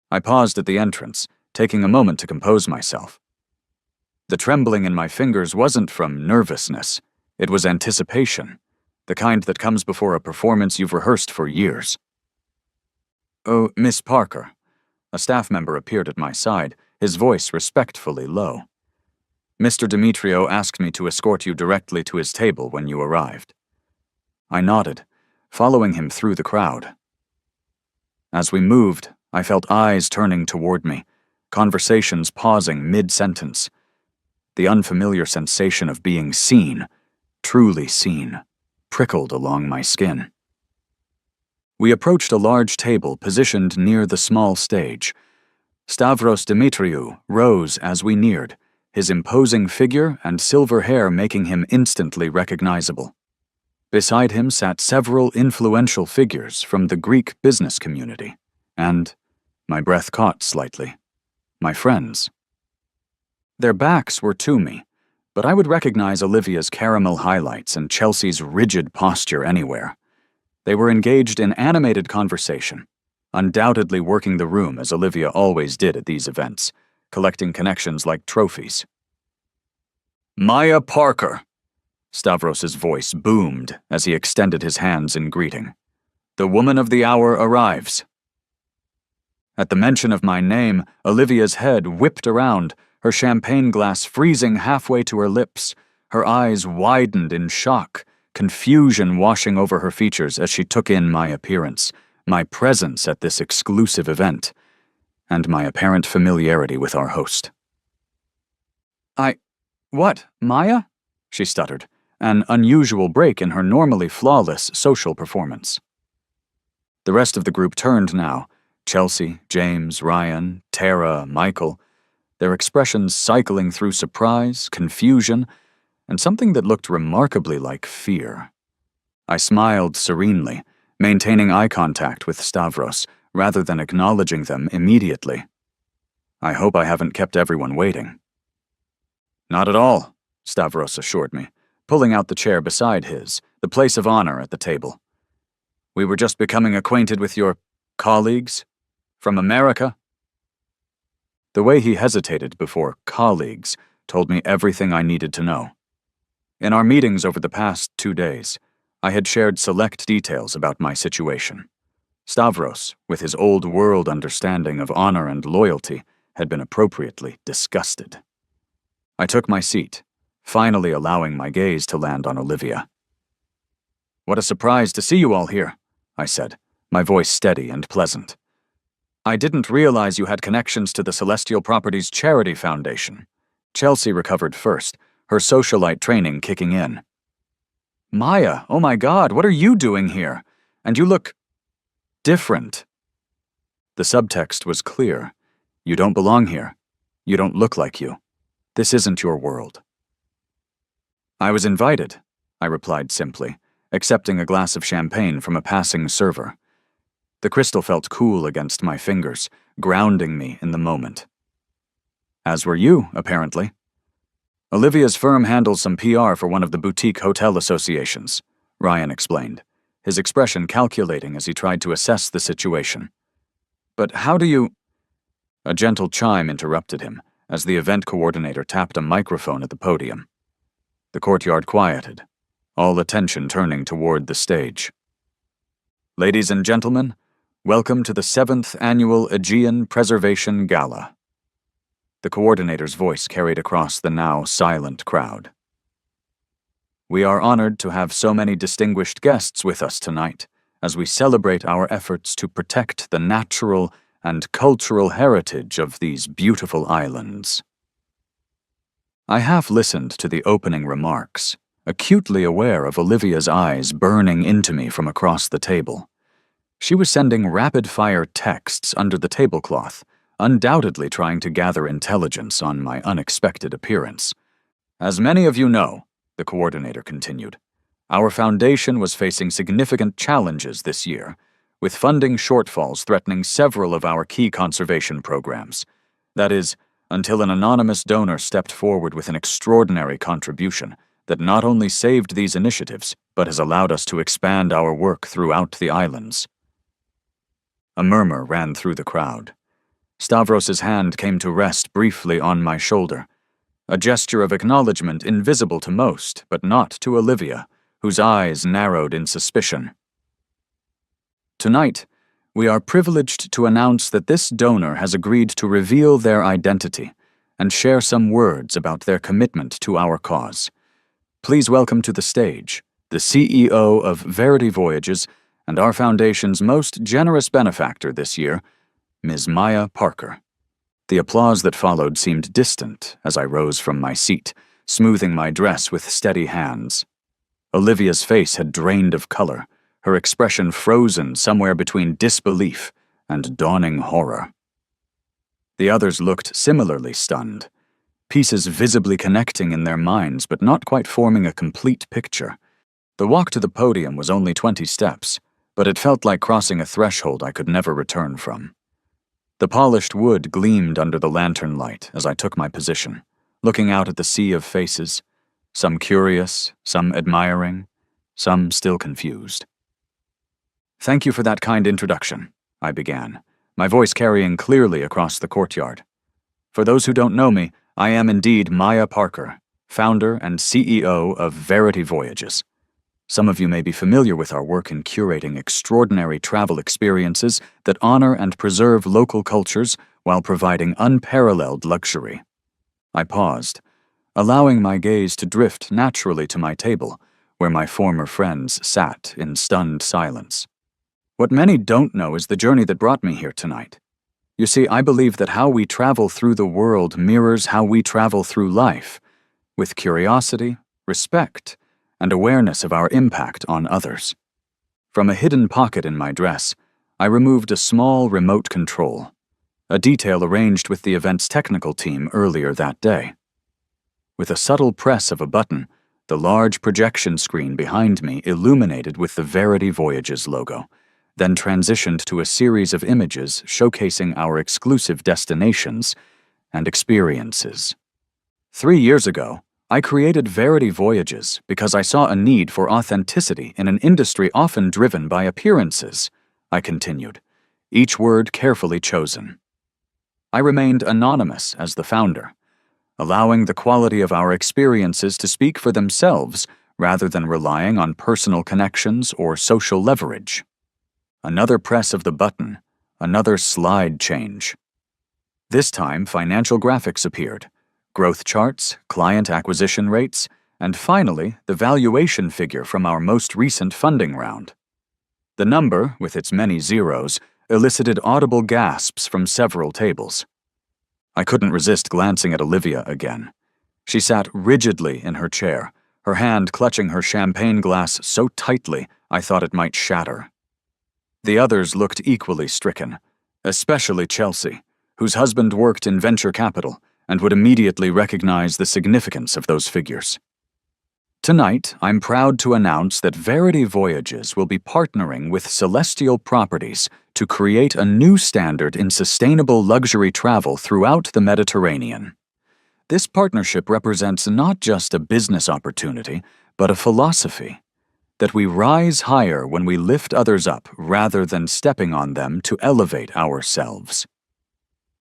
I paused at the entrance, taking a moment to compose myself. The trembling in my fingers wasn't from nervousness, it was anticipation, the kind that comes before a performance you've rehearsed for years. "Oh, Miss Parker." A staff member appeared at my side, his voice respectfully low. Mr. Demetrio asked me to escort you directly to his table when you arrived. I nodded, following him through the crowd. As we moved, I felt eyes turning toward me, conversations pausing mid-sentence. The unfamiliar sensation of being seen, truly seen, prickled along my skin. We approached a large table positioned near the small stage. Stavros Demetriou rose as we neared, his imposing figure and silver hair making him instantly recognizable. Beside him sat several influential figures from the Greek business community, and, my breath caught slightly, my friends. Their backs were to me, but I would recognize Olivia's caramel highlights and Chelsea's rigid posture anywhere. They were engaged in animated conversation, undoubtedly working the room as Olivia always did at these events, collecting connections like trophies. "Maya Parker!" Stavros's voice boomed as he extended his hands in greeting. "The woman of the hour arrives." At the mention of my name, Olivia's head whipped around, her champagne glass freezing halfway to her lips. Her eyes widened in shock, confusion washing over her features as she took in my appearance, my presence at this exclusive event, and my apparent familiarity with our host. What, Maya?" she stuttered, an unusual break in her normally flawless social performance. The rest of the group turned now, Chelsea, James, Ryan, Tara, Michael, their expressions cycling through surprise, confusion, and something that looked remarkably like fear. I smiled serenely, maintaining eye contact with Stavros, rather than acknowledging them immediately. I hope I haven't kept everyone waiting. "Not at all," Stavros assured me, pulling out the chair beside his, the place of honor at the table. "We were just becoming acquainted with your colleagues from America." The way he hesitated before colleagues told me everything I needed to know. In our meetings over the past 2 days, I had shared select details about my situation. Stavros, with his old world understanding of honor and loyalty, had been appropriately disgusted. I took my seat, finally allowing my gaze to land on Olivia. "What a surprise to see you all here," I said, my voice steady and pleasant. "I didn't realize you had connections to the Celestial Properties Charity Foundation." Chelsea recovered first, her socialite training kicking in. "Maya, oh my God, what are you doing here? And you look different." The subtext was clear. You don't belong here. You don't look like you. This isn't your world. "I was invited," I replied simply, accepting a glass of champagne from a passing server. The crystal felt cool against my fingers, grounding me in the moment. "As were you, apparently." "Olivia's firm handles some PR for one of the boutique hotel associations," Ryan explained, his expression calculating as he tried to assess the situation. "But how do you—" A gentle chime interrupted him, as the event coordinator tapped a microphone at the podium. The courtyard quieted, all attention turning toward the stage. "Ladies and gentlemen, welcome to the 7th Annual Aegean Preservation Gala." The coordinator's voice carried across the now silent crowd. "We are honored to have so many distinguished guests with us tonight, as we celebrate our efforts to protect the natural and cultural heritage of these beautiful islands." I half listened to the opening remarks, acutely aware of Olivia's eyes burning into me from across the table. She was sending rapid-fire texts under the tablecloth, undoubtedly trying to gather intelligence on my unexpected appearance. "As many of you know," the coordinator continued, "our foundation was facing significant challenges this year, with funding shortfalls threatening several of our key conservation programs. That is, until an anonymous donor stepped forward with an extraordinary contribution that not only saved these initiatives, but has allowed us to expand our work throughout the islands." A murmur ran through the crowd. Stavros's hand came to rest briefly on my shoulder, a gesture of acknowledgement invisible to most, but not to Olivia, whose eyes narrowed in suspicion. "Tonight, we are privileged to announce that this donor has agreed to reveal their identity and share some words about their commitment to our cause. Please welcome to the stage the CEO of Verity Voyages and our foundation's most generous benefactor this year, Ms. Maya Parker. The applause that followed seemed distant as I rose from my seat, smoothing my dress with steady hands. Olivia's face had drained of color, her expression frozen somewhere between disbelief and dawning horror. The others looked similarly stunned, pieces visibly connecting in their minds but not quite forming a complete picture. The walk to the podium was only 20 steps, but it felt like crossing a threshold I could never return from. The polished wood gleamed under the lantern light as I took my position, looking out at the sea of faces, some curious, some admiring, some still confused. "Thank you for that kind introduction," I began, my voice carrying clearly across the courtyard. "For those who don't know me, I am indeed Maya Parker, founder and CEO of Verity Voyages. Some of you may be familiar with our work in curating extraordinary travel experiences that honor and preserve local cultures while providing unparalleled luxury." I paused, allowing my gaze to drift naturally to my table, where my former friends sat in stunned silence. What many don't know is the journey that brought me here tonight. You see, I believe that how we travel through the world mirrors how we travel through life, with curiosity, respect, and awareness of our impact on others. From a hidden pocket in my dress, I removed a small remote control, a detail arranged with the event's technical team earlier that day. With a subtle press of a button, the large projection screen behind me illuminated with the Verity Voyages logo, then transitioned to a series of images showcasing our exclusive destinations and experiences. 3 years ago, I created Verity Voyages because I saw a need for authenticity in an industry often driven by appearances, I continued, each word carefully chosen. I remained anonymous as the founder, allowing the quality of our experiences to speak for themselves rather than relying on personal connections or social leverage. Another press of the button, another slide change. This time, financial graphics appeared, growth charts, client acquisition rates, and finally, the valuation figure from our most recent funding round. The number, with its many zeros, elicited audible gasps from several tables. I couldn't resist glancing at Olivia again. She sat rigidly in her chair, her hand clutching her champagne glass so tightly I thought it might shatter. The others looked equally stricken, especially Chelsea, whose husband worked in venture capital and would immediately recognize the significance of those figures. Tonight, I'm proud to announce that Verity Voyages will be partnering with Celestial Properties to create a new standard in sustainable luxury travel throughout the Mediterranean. This partnership represents not just a business opportunity, but a philosophy that we rise higher when we lift others up rather than stepping on them to elevate ourselves.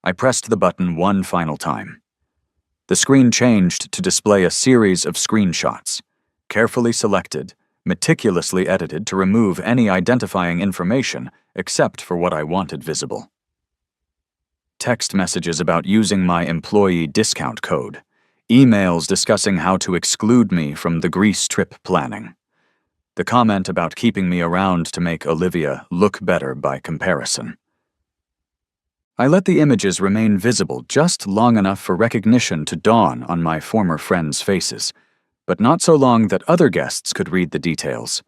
I pressed the button one final time. The screen changed to display a series of screenshots, carefully selected, meticulously edited to remove any identifying information except for what I wanted visible. Text messages about using my employee discount code, emails discussing how to exclude me from the Greece trip planning, the comment about keeping me around to make Olivia look better by comparison. I let the images remain visible just long enough for recognition to dawn on my former friends' faces, but not so long that other guests could read the details.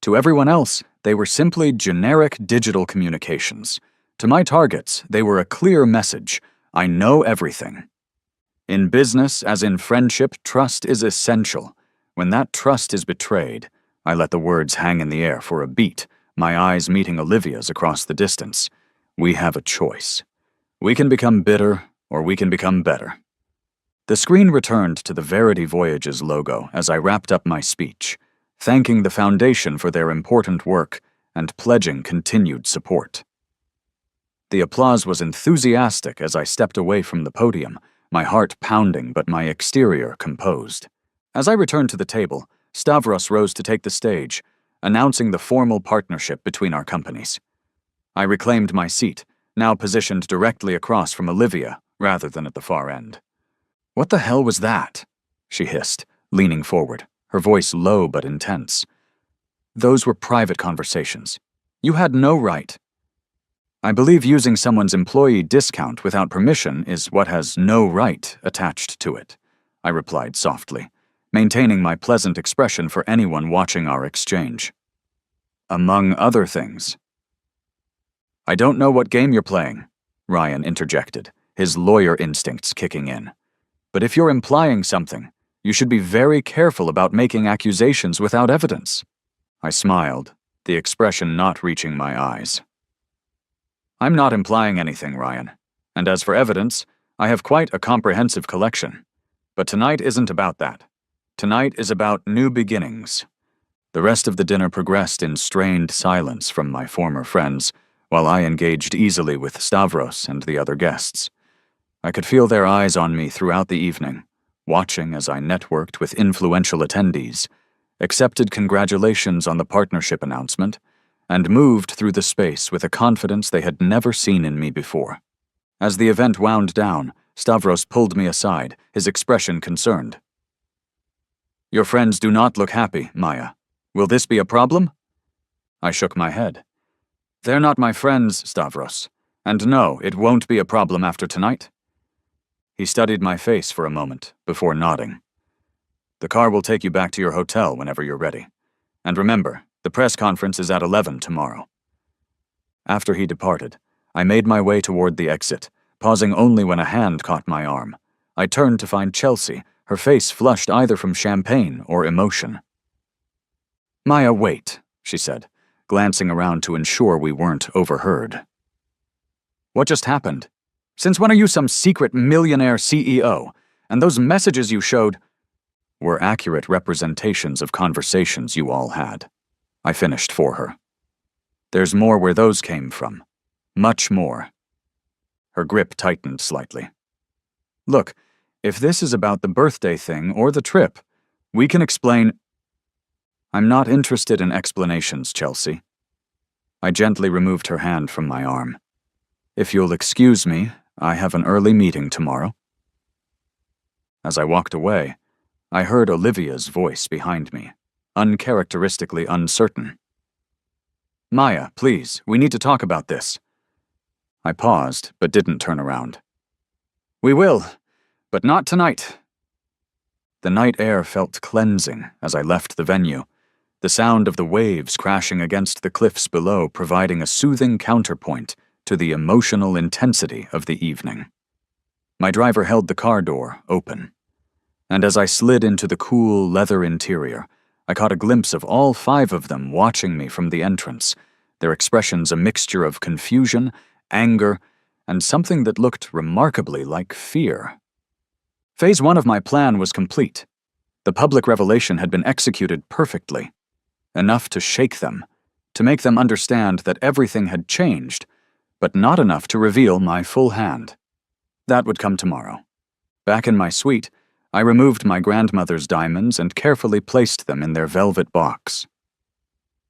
To everyone else, they were simply generic digital communications. To my targets, they were a clear message: I know everything. In business, as in friendship, trust is essential. When that trust is betrayed, I let the words hang in the air for a beat, my eyes meeting Olivia's across the distance. We have a choice. We can become bitter, or we can become better. The screen returned to the Verity Voyages logo as I wrapped up my speech, thanking the Foundation for their important work and pledging continued support. The applause was enthusiastic as I stepped away from the podium, my heart pounding but my exterior composed. As I returned to the table, Stavros rose to take the stage, announcing the formal partnership between our companies. I reclaimed my seat, now positioned directly across from Olivia, rather than at the far end. "What the hell was that?" she hissed, leaning forward, her voice low but intense. "Those were private conversations. You had no right." "I believe using someone's employee discount without permission is what has no right attached to it," I replied softly, maintaining my pleasant expression for anyone watching our exchange. "Among other things." "I don't know what game you're playing," Ryan interjected, his lawyer instincts kicking in. "But if you're implying something, you should be very careful about making accusations without evidence." I smiled, the expression not reaching my eyes. "I'm not implying anything, Ryan. And as for evidence, I have quite a comprehensive collection. But tonight isn't about that. Tonight is about new beginnings." The rest of the dinner progressed in strained silence from my former friends, while I engaged easily with Stavros and the other guests. I could feel their eyes on me throughout the evening, watching as I networked with influential attendees, accepted congratulations on the partnership announcement, and moved through the space with a confidence they had never seen in me before. As the event wound down, Stavros pulled me aside, his expression concerned. "Your friends do not look happy, Maya. Will this be a problem?" I shook my head. "They're not my friends, Stavros. And no, it won't be a problem after tonight." He studied my face for a moment, before nodding. "The car will take you back to your hotel whenever you're ready. And remember, the press conference is at 11 tomorrow." After he departed, I made my way toward the exit, pausing only when a hand caught my arm. I turned to find Chelsea, her face flushed either from champagne or emotion. "Maya, wait," she said, glancing around to ensure we weren't overheard. "What just happened? Since when are you some secret millionaire CEO? And those messages you showed were accurate representations of conversations you all had," I finished for her. "There's more where those came from. Much more." Her grip tightened slightly. "Look, if this is about the birthday thing or the trip, we can explain—" "I'm not interested in explanations, Chelsea." I gently removed her hand from my arm. "If you'll excuse me, I have an early meeting tomorrow." As I walked away, I heard Olivia's voice behind me, uncharacteristically uncertain. "Maya, please, we need to talk about this." I paused, but didn't turn around. "We will, but not tonight." The night air felt cleansing as I left the venue, the sound of the waves crashing against the cliffs below providing a soothing counterpoint to the emotional intensity of the evening. My driver held the car door open, and as I slid into the cool leather interior, I caught a glimpse of all 5 of them watching me from the entrance, their expressions a mixture of confusion, anger, and something that looked remarkably like fear. Phase 1 of my plan was complete. The public revelation had been executed perfectly, enough to shake them, to make them understand that everything had changed, but not enough to reveal my full hand. That would come tomorrow. Back in my suite, I removed my grandmother's diamonds and carefully placed them in their velvet box.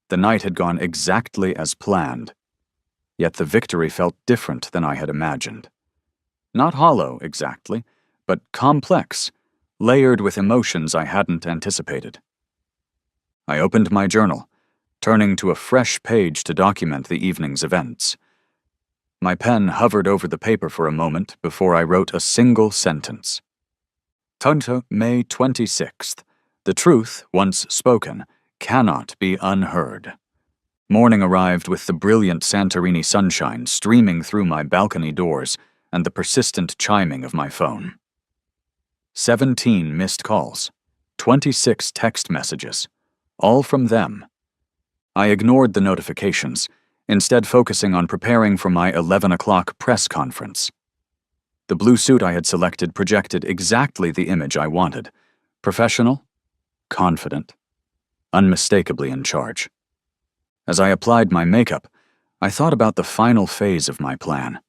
The night had gone exactly as planned, yet the victory felt different than I had imagined. Not hollow, exactly, but complex, layered with emotions I hadn't anticipated. I opened my journal, turning to a fresh page to document the evening's events. My pen hovered over the paper for a moment before I wrote a single sentence. Tonto, May 26th. The truth, once spoken, cannot be unheard. Morning arrived with the brilliant Santorini sunshine streaming through my balcony doors and the persistent chiming of my phone. 17 missed calls, 26 text messages, all from them. I ignored the notifications, instead focusing on preparing for my 11 o'clock press conference. The blue suit I had selected projected exactly the image I wanted: professional, confident, unmistakably in charge. As I applied my makeup, I thought about the final phase of my plan.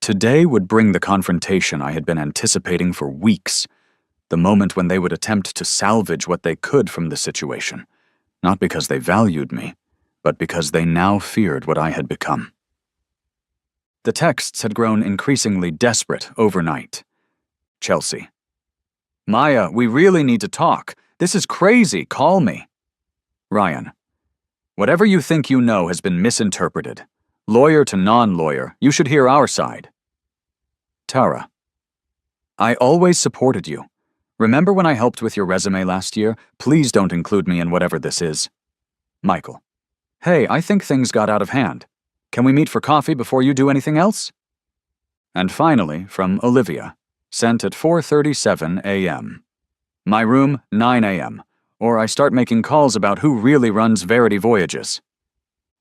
Today would bring the confrontation I had been anticipating for weeks, the moment when they would attempt to salvage what they could from the situation, not because they valued me, but because they now feared what I had become. The texts had grown increasingly desperate overnight. Chelsea. Maya, we really need to talk. This is crazy. Call me. Ryan. Whatever you think you know has been misinterpreted. Lawyer to non-lawyer, you should hear our side. Tara. I always supported you. Remember when I helped with your resume last year? Please don't include me in whatever this is. Michael. Hey, I think things got out of hand. Can we meet for coffee before you do anything else? And finally, from Olivia, sent at 4:37 a.m. My room, 9 a.m., or I start making calls about who really runs Verity Voyages.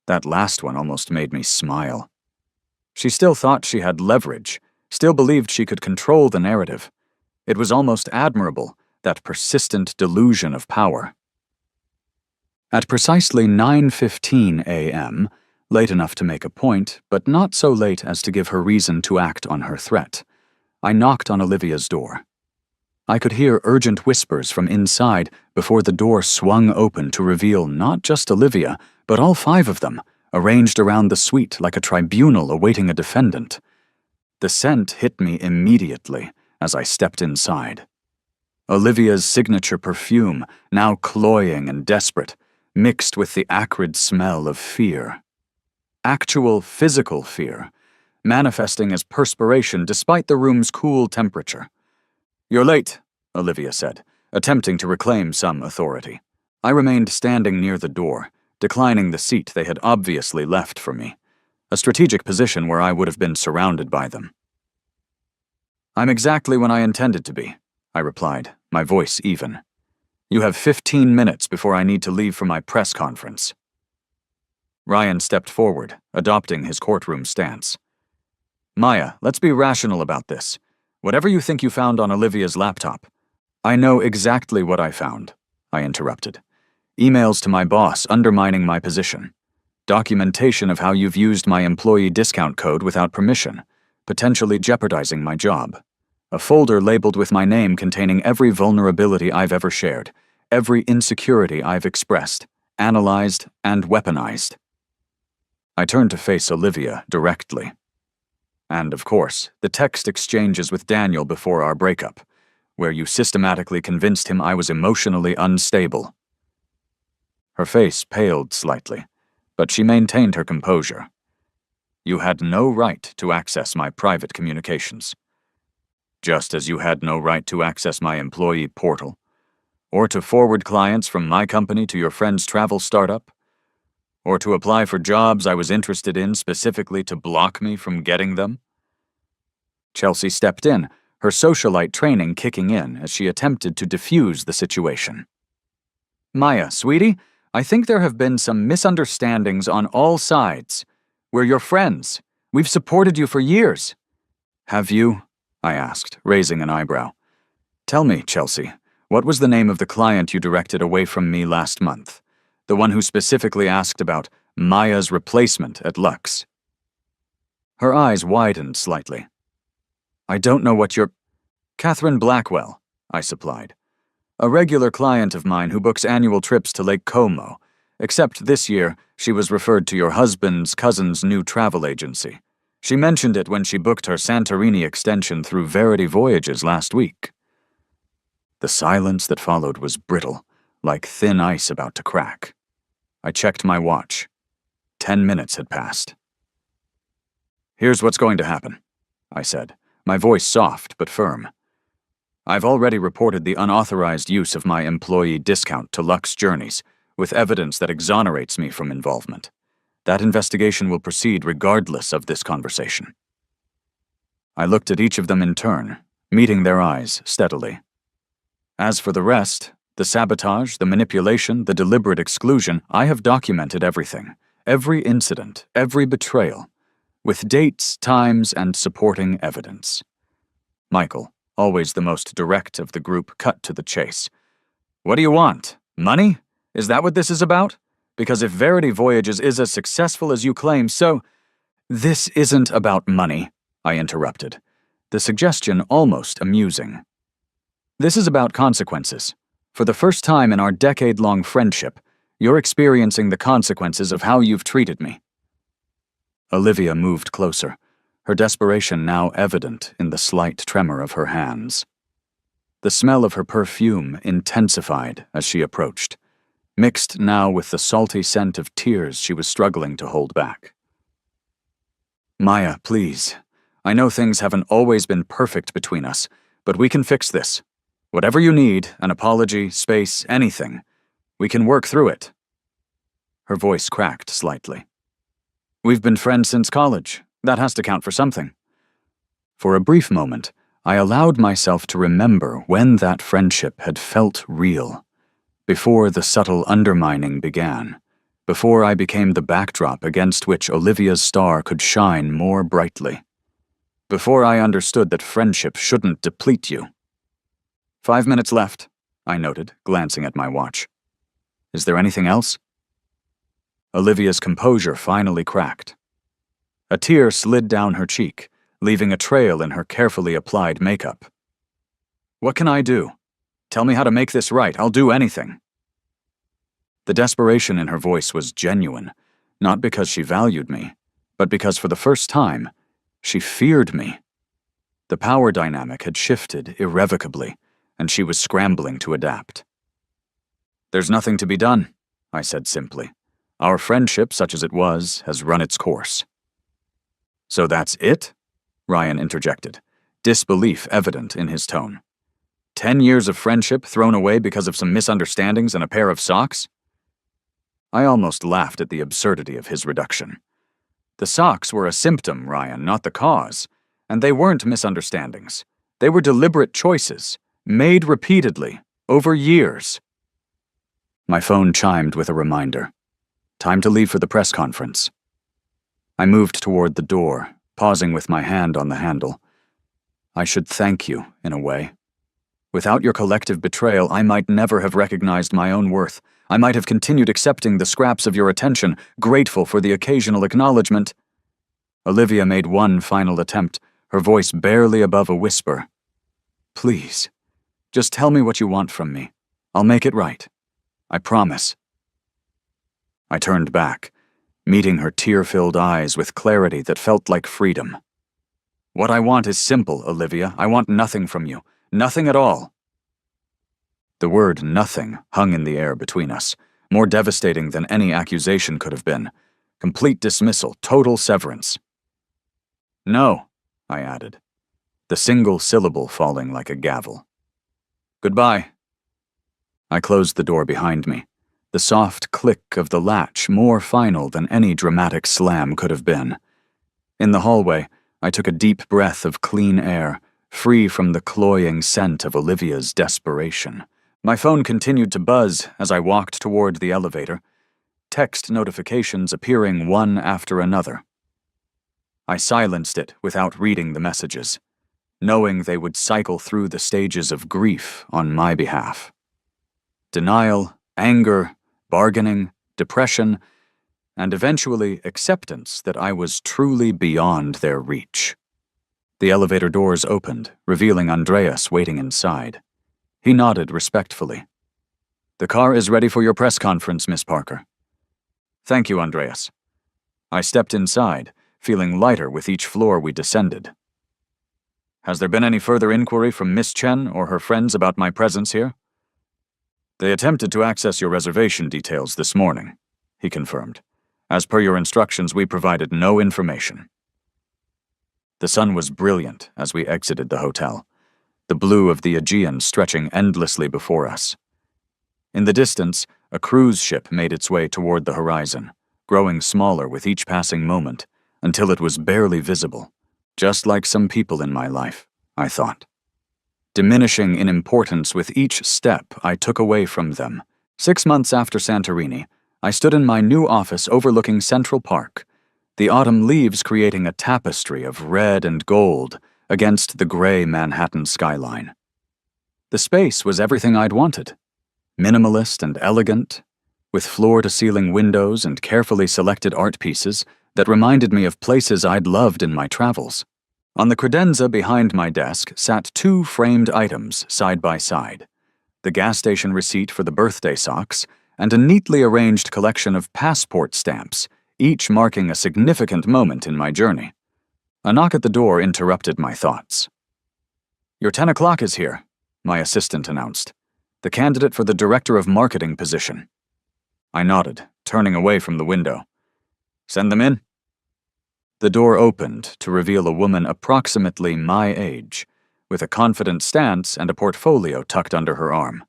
That last one almost made me smile. She still thought she had leverage, still believed she could control the narrative. It was almost admirable, that persistent delusion of power. At precisely 9:15 a.m., late enough to make a point, but not so late as to give her reason to act on her threat, I knocked on Olivia's door. I could hear urgent whispers from inside before the door swung open to reveal not just Olivia, but all 5 of them, arranged around the suite like a tribunal awaiting a defendant. The scent hit me immediately as I stepped inside. Olivia's signature perfume, now cloying and desperate, mixed with the acrid smell of fear. Actual physical fear, manifesting as perspiration despite the room's cool temperature. You're late, Olivia said, attempting to reclaim some authority. I remained standing near the door, declining the seat they had obviously left for me, a strategic position where I would have been surrounded by them. I'm exactly when I intended to be, I replied, my voice even. You have 15 minutes before I need to leave for my press conference. Ryan stepped forward, adopting his courtroom stance. Maya, let's be rational about this. Whatever you think you found on Olivia's laptop. I know exactly what I found, I interrupted. Emails to my boss undermining my position. Documentation of how you've used my employee discount code without permission, potentially jeopardizing my job. A folder labeled with my name containing every vulnerability I've ever shared, every insecurity I've expressed, analyzed, and weaponized. I turned to face Olivia directly. And, of course, the text exchanges with Daniel before our breakup, where you systematically convinced him I was emotionally unstable. Her face paled slightly, but she maintained her composure. You had no right to access my private communications. Just as you had no right to access my employee portal, or to forward clients from my company to your friend's travel startup, or to apply for jobs I was interested in specifically to block me from getting them. Chelsea stepped in, her socialite training kicking in as she attempted to diffuse the situation. Maya, sweetie, I think there have been some misunderstandings on all sides. We're your friends. We've supported you for years. Have you? I asked, raising an eyebrow. Tell me, Chelsea, what was the name of the client you directed away from me last month? The one who specifically asked about Maya's replacement at Lux. Her eyes widened slightly. I don't know what you're— Catherine Blackwell, I supplied. A regular client of mine who books annual trips to Lake Como, except this year she was referred to your husband's cousin's new travel agency. She mentioned it when she booked her Santorini extension through Verity Voyages last week. The silence that followed was brittle, like thin ice about to crack. I checked my watch. 10 minutes had passed. Here's what's going to happen, I said, my voice soft but firm. I've already reported the unauthorized use of my employee discount to Lux Journeys, with evidence that exonerates me from involvement. That investigation will proceed regardless of this conversation. I looked at each of them in turn, meeting their eyes steadily. As for the rest, the sabotage, the manipulation, the deliberate exclusion, I have documented everything, every incident, every betrayal, with dates, times, and supporting evidence. Michael, always the most direct of the group, cut to the chase. What do you want? Money? Is that what this is about? Because if Verity Voyages is as successful as you claim, so— This isn't about money, I interrupted, the suggestion almost amusing. This is about consequences. For the first time in our decade-long friendship, you're experiencing the consequences of how you've treated me. Olivia moved closer, her desperation now evident in the slight tremor of her hands. The smell of her perfume intensified as she approached, mixed now with the salty scent of tears she was struggling to hold back. "Maya, please. I know things haven't always been perfect between us, but we can fix this. Whatever you need, an apology, space, anything, we can work through it." Her voice cracked slightly. "We've been friends since college. That has to count for something." For a brief moment, I allowed myself to remember when that friendship had felt real, before the subtle undermining began, before I became the backdrop against which Olivia's star could shine more brightly, before I understood that friendship shouldn't deplete you. 5 minutes left, I noted, glancing at my watch. Is there anything else? Olivia's composure finally cracked. A tear slid down her cheek, leaving a trail in her carefully applied makeup. "What can I do? Tell me how to make this right. I'll do anything." The desperation in her voice was genuine, not because she valued me, but because for the first time, she feared me. The power dynamic had shifted irrevocably, and she was scrambling to adapt. "There's nothing to be done," I said simply. "Our friendship, such as it was, has run its course." "So that's it?" Ryan interjected, disbelief evident in his tone. 10 years of friendship thrown away because of some misunderstandings and a pair of socks? I almost laughed at the absurdity of his reduction. The socks were a symptom, Ryan, not the cause, and they weren't misunderstandings. They were deliberate choices, made repeatedly, over years. My phone chimed with a reminder. Time to leave for the press conference. I moved toward the door, pausing with my hand on the handle. I should thank you, in a way. Without your collective betrayal, I might never have recognized my own worth. I might have continued accepting the scraps of your attention, grateful for the occasional acknowledgement. Olivia made one final attempt, her voice barely above a whisper. "Please, just tell me what you want from me. I'll make it right. I promise." I turned back, meeting her tear-filled eyes with clarity that felt like freedom. "What I want is simple, Olivia. I want nothing from you. Nothing at all." The word nothing hung in the air between us, more devastating than any accusation could have been. Complete dismissal, total severance. "No," I added, the single syllable falling like a gavel. "Goodbye." I closed the door behind me, the soft click of the latch more final than any dramatic slam could have been. In the hallway, I took a deep breath of clean air, free from the cloying scent of Olivia's desperation. My phone continued to buzz as I walked toward the elevator, text notifications appearing one after another. I silenced it without reading the messages, knowing they would cycle through the stages of grief on my behalf. Denial, anger, bargaining, depression, and eventually acceptance that I was truly beyond their reach. The elevator doors opened, revealing Andreas waiting inside. He nodded respectfully. "The car is ready for your press conference, Miss Parker." "Thank you, Andreas." I stepped inside, feeling lighter with each floor we descended. "Has there been any further inquiry from Miss Chen or her friends about my presence here?" "They attempted to access your reservation details this morning," he confirmed. "As per your instructions, we provided no information." The sun was brilliant as we exited the hotel, the blue of the Aegean stretching endlessly before us. In the distance, a cruise ship made its way toward the horizon, growing smaller with each passing moment, until it was barely visible, just like some people in my life, I thought. Diminishing in importance with each step I took away from them. 6 months after Santorini, I stood in my new office overlooking Central Park, the autumn leaves creating a tapestry of red and gold against the gray Manhattan skyline. The space was everything I'd wanted. Minimalist and elegant, with floor-to-ceiling windows and carefully selected art pieces that reminded me of places I'd loved in my travels. On the credenza behind my desk sat 2 framed items side by side, the gas station receipt for the birthday socks and a neatly arranged collection of passport stamps, each marking a significant moment in my journey. A knock at the door interrupted my thoughts. "Your 10 o'clock is here," my assistant announced. "The candidate for the director of marketing position." I nodded, turning away from the window. "Send them in." The door opened to reveal a woman approximately my age, with a confident stance and a portfolio tucked under her arm.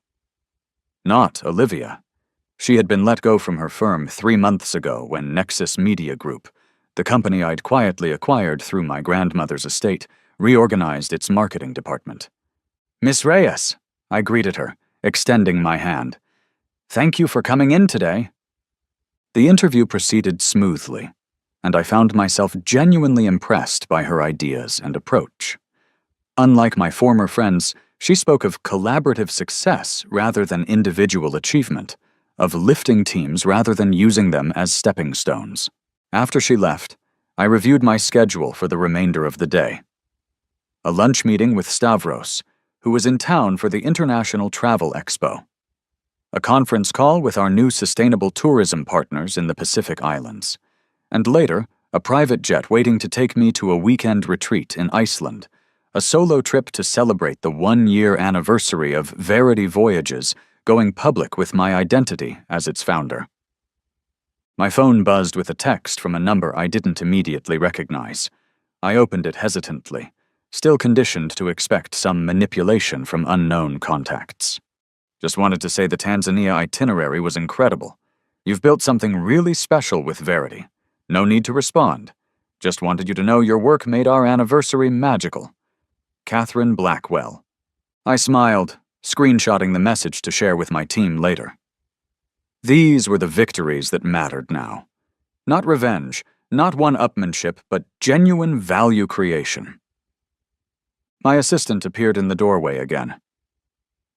Not Olivia. She had been let go from her firm 3 months ago when Nexus Media Group, the company I'd quietly acquired through my grandmother's estate, reorganized its marketing department. "Miss Reyes," I greeted her, extending my hand. "Thank you for coming in today." The interview proceeded smoothly, and I found myself genuinely impressed by her ideas and approach. Unlike my former friends, she spoke of collaborative success rather than individual achievement, of lifting teams rather than using them as stepping stones. After she left, I reviewed my schedule for the remainder of the day. A lunch meeting with Stavros, who was in town for the International Travel Expo. A conference call with our new sustainable tourism partners in the Pacific Islands. And later, a private jet waiting to take me to a weekend retreat in Iceland, a solo trip to celebrate the 1-year anniversary of Verity Voyages going public with my identity as its founder. My phone buzzed with a text from a number I didn't immediately recognize. I opened it hesitantly, still conditioned to expect some manipulation from unknown contacts. "Just wanted to say the Tanzania itinerary was incredible. You've built something really special with Verity. No need to respond. Just wanted you to know your work made our anniversary magical. Catherine Blackwell." I smiled, screenshotting the message to share with my team later. These were the victories that mattered now. Not revenge, not one-upmanship, but genuine value creation. My assistant appeared in the doorway again.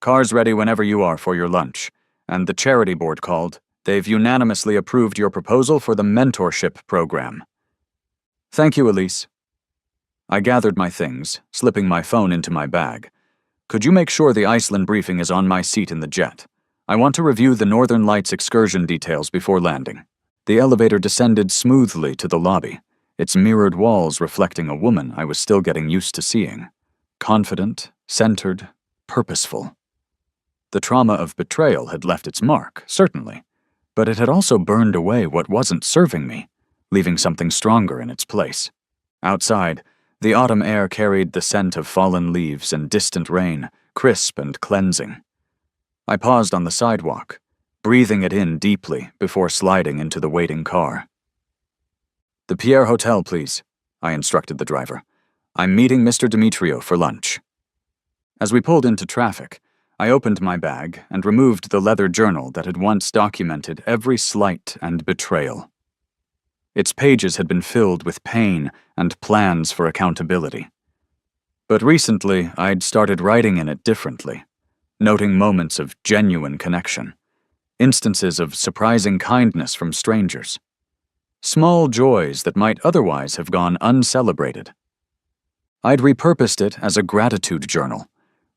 "Car's ready whenever you are for your lunch, and the charity board called. They've unanimously approved your proposal for the mentorship program." "Thank you, Elise." I gathered my things, slipping my phone into my bag. "Could you make sure the Iceland briefing is on my seat in the jet? I want to review the Northern Lights excursion details before landing." The elevator descended smoothly to the lobby, its mirrored walls reflecting a woman I was still getting used to seeing. Confident, centered, purposeful. The trauma of betrayal had left its mark, certainly, but it had also burned away what wasn't serving me, leaving something stronger in its place. Outside, the autumn air carried the scent of fallen leaves and distant rain, crisp and cleansing. I paused on the sidewalk, breathing it in deeply before sliding into the waiting car. "The Pierre Hotel, please," I instructed the driver. "I'm meeting Mr. Demetrio for lunch." As we pulled into traffic, I opened my bag and removed the leather journal that had once documented every slight and betrayal. Its pages had been filled with pain and plans for accountability. But recently, I'd started writing in it differently, noting moments of genuine connection, instances of surprising kindness from strangers, small joys that might otherwise have gone uncelebrated. I'd repurposed it as a gratitude journal,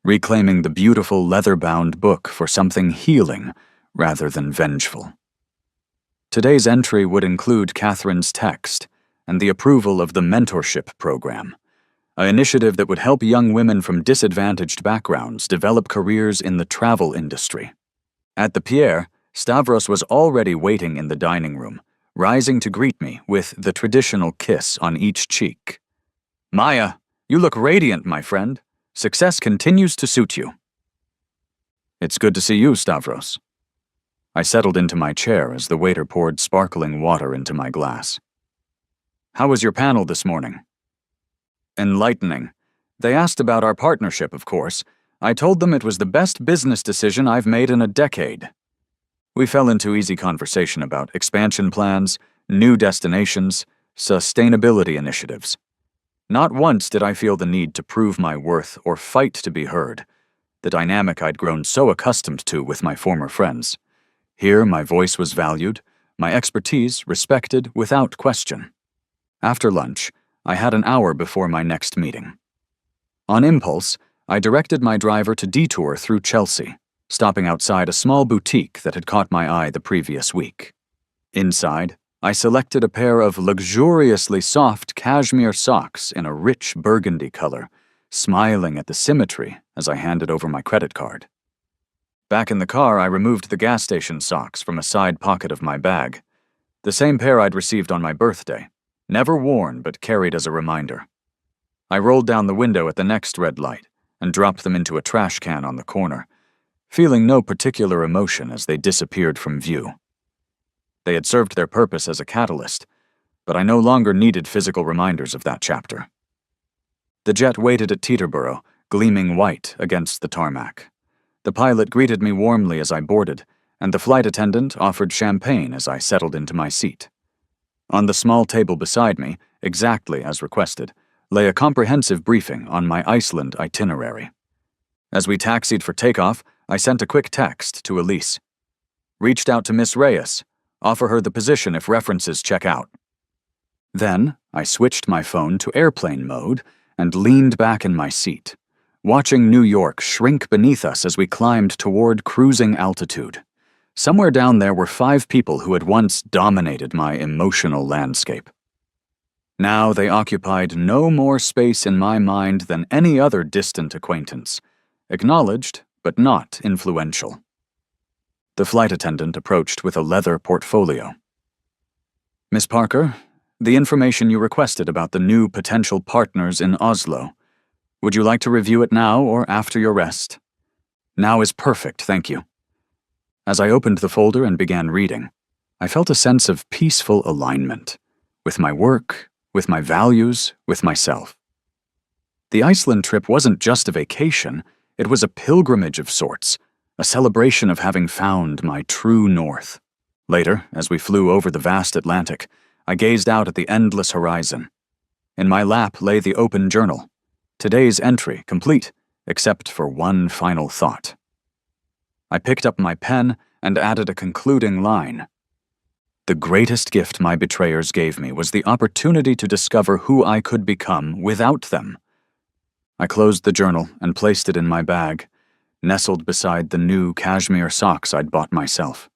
reclaiming the beautiful leather-bound book for something healing rather than vengeful. Today's entry would include Catherine's text and the approval of the mentorship program, an initiative that would help young women from disadvantaged backgrounds develop careers in the travel industry. At the Pierre, Stavros was already waiting in the dining room, rising to greet me with the traditional kiss on each cheek. "Maya, you look radiant, my friend. Success continues to suit you." "It's good to see you, Stavros." I settled into my chair as the waiter poured sparkling water into my glass. "How was your panel this morning?" "Enlightening. They asked about our partnership, of course. I told them it was the best business decision I've made in a decade." We fell into easy conversation about expansion plans, new destinations, sustainability initiatives. Not once did I feel the need to prove my worth or fight to be heard, the dynamic I'd grown so accustomed to with my former friends. Here, my voice was valued, my expertise respected without question. After lunch, I had an hour before my next meeting. On impulse, I directed my driver to detour through Chelsea, stopping outside a small boutique that had caught my eye the previous week. Inside, I selected a pair of luxuriously soft cashmere socks in a rich burgundy color, smiling at the symmetry as I handed over my credit card. Back in the car, I removed the gas station socks from a side pocket of my bag. The same pair I'd received on my birthday, never worn but carried as a reminder. I rolled down the window at the next red light and dropped them into a trash can on the corner, feeling no particular emotion as they disappeared from view. They had served their purpose as a catalyst, but I no longer needed physical reminders of that chapter. The jet waited at Teterboro, gleaming white against the tarmac. The pilot greeted me warmly as I boarded, and the flight attendant offered champagne as I settled into my seat. On the small table beside me, exactly as requested, lay a comprehensive briefing on my Iceland itinerary. As we taxied for takeoff, I sent a quick text to Elise. Reached out to Miss Reyes. Offer her the position if references check out. Then, I switched my phone to airplane mode and leaned back in my seat, watching New York shrink beneath us as we climbed toward cruising altitude. Somewhere down there were 5 people who had once dominated my emotional landscape. Now they occupied no more space in my mind than any other distant acquaintance, acknowledged but not influential. The flight attendant approached with a leather portfolio. Miss Parker, the information you requested about the new potential partners in Oslo. Would you like to review it now or after your rest? Now is perfect, thank you. As I opened the folder and began reading, I felt a sense of peaceful alignment, with my work, with my values, with myself. The Iceland trip wasn't just a vacation, it was a pilgrimage of sorts, a celebration of having found my true north. Later, as we flew over the vast Atlantic, I gazed out at the endless horizon. In my lap lay the open journal, today's entry complete, except for one final thought. I picked up my pen and added a concluding line. The greatest gift my betrayers gave me was the opportunity to discover who I could become without them. I closed the journal and placed it in my bag, nestled beside the new cashmere socks I'd bought myself.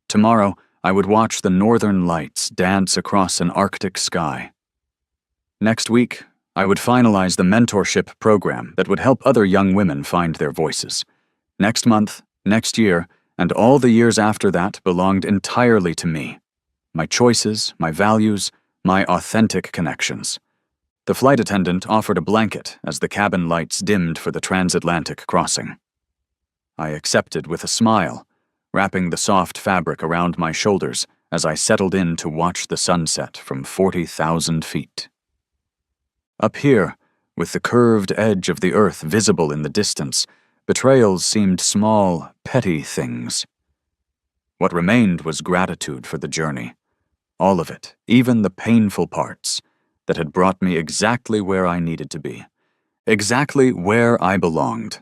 Tomorrow, I would watch the northern lights dance across an Arctic sky. Next week, I would finalize the mentorship program that would help other young women find their voices. Next month, next year, and all the years after that belonged entirely to me. My choices, my values, my authentic connections. The flight attendant offered a blanket as the cabin lights dimmed for the transatlantic crossing. I accepted with a smile, wrapping the soft fabric around my shoulders as I settled in to watch the sunset from 40,000 feet. Up here, with the curved edge of the earth visible in the distance, betrayals seemed small, petty things. What remained was gratitude for the journey. All of it, even the painful parts, that had brought me exactly where I needed to be, exactly where I belonged.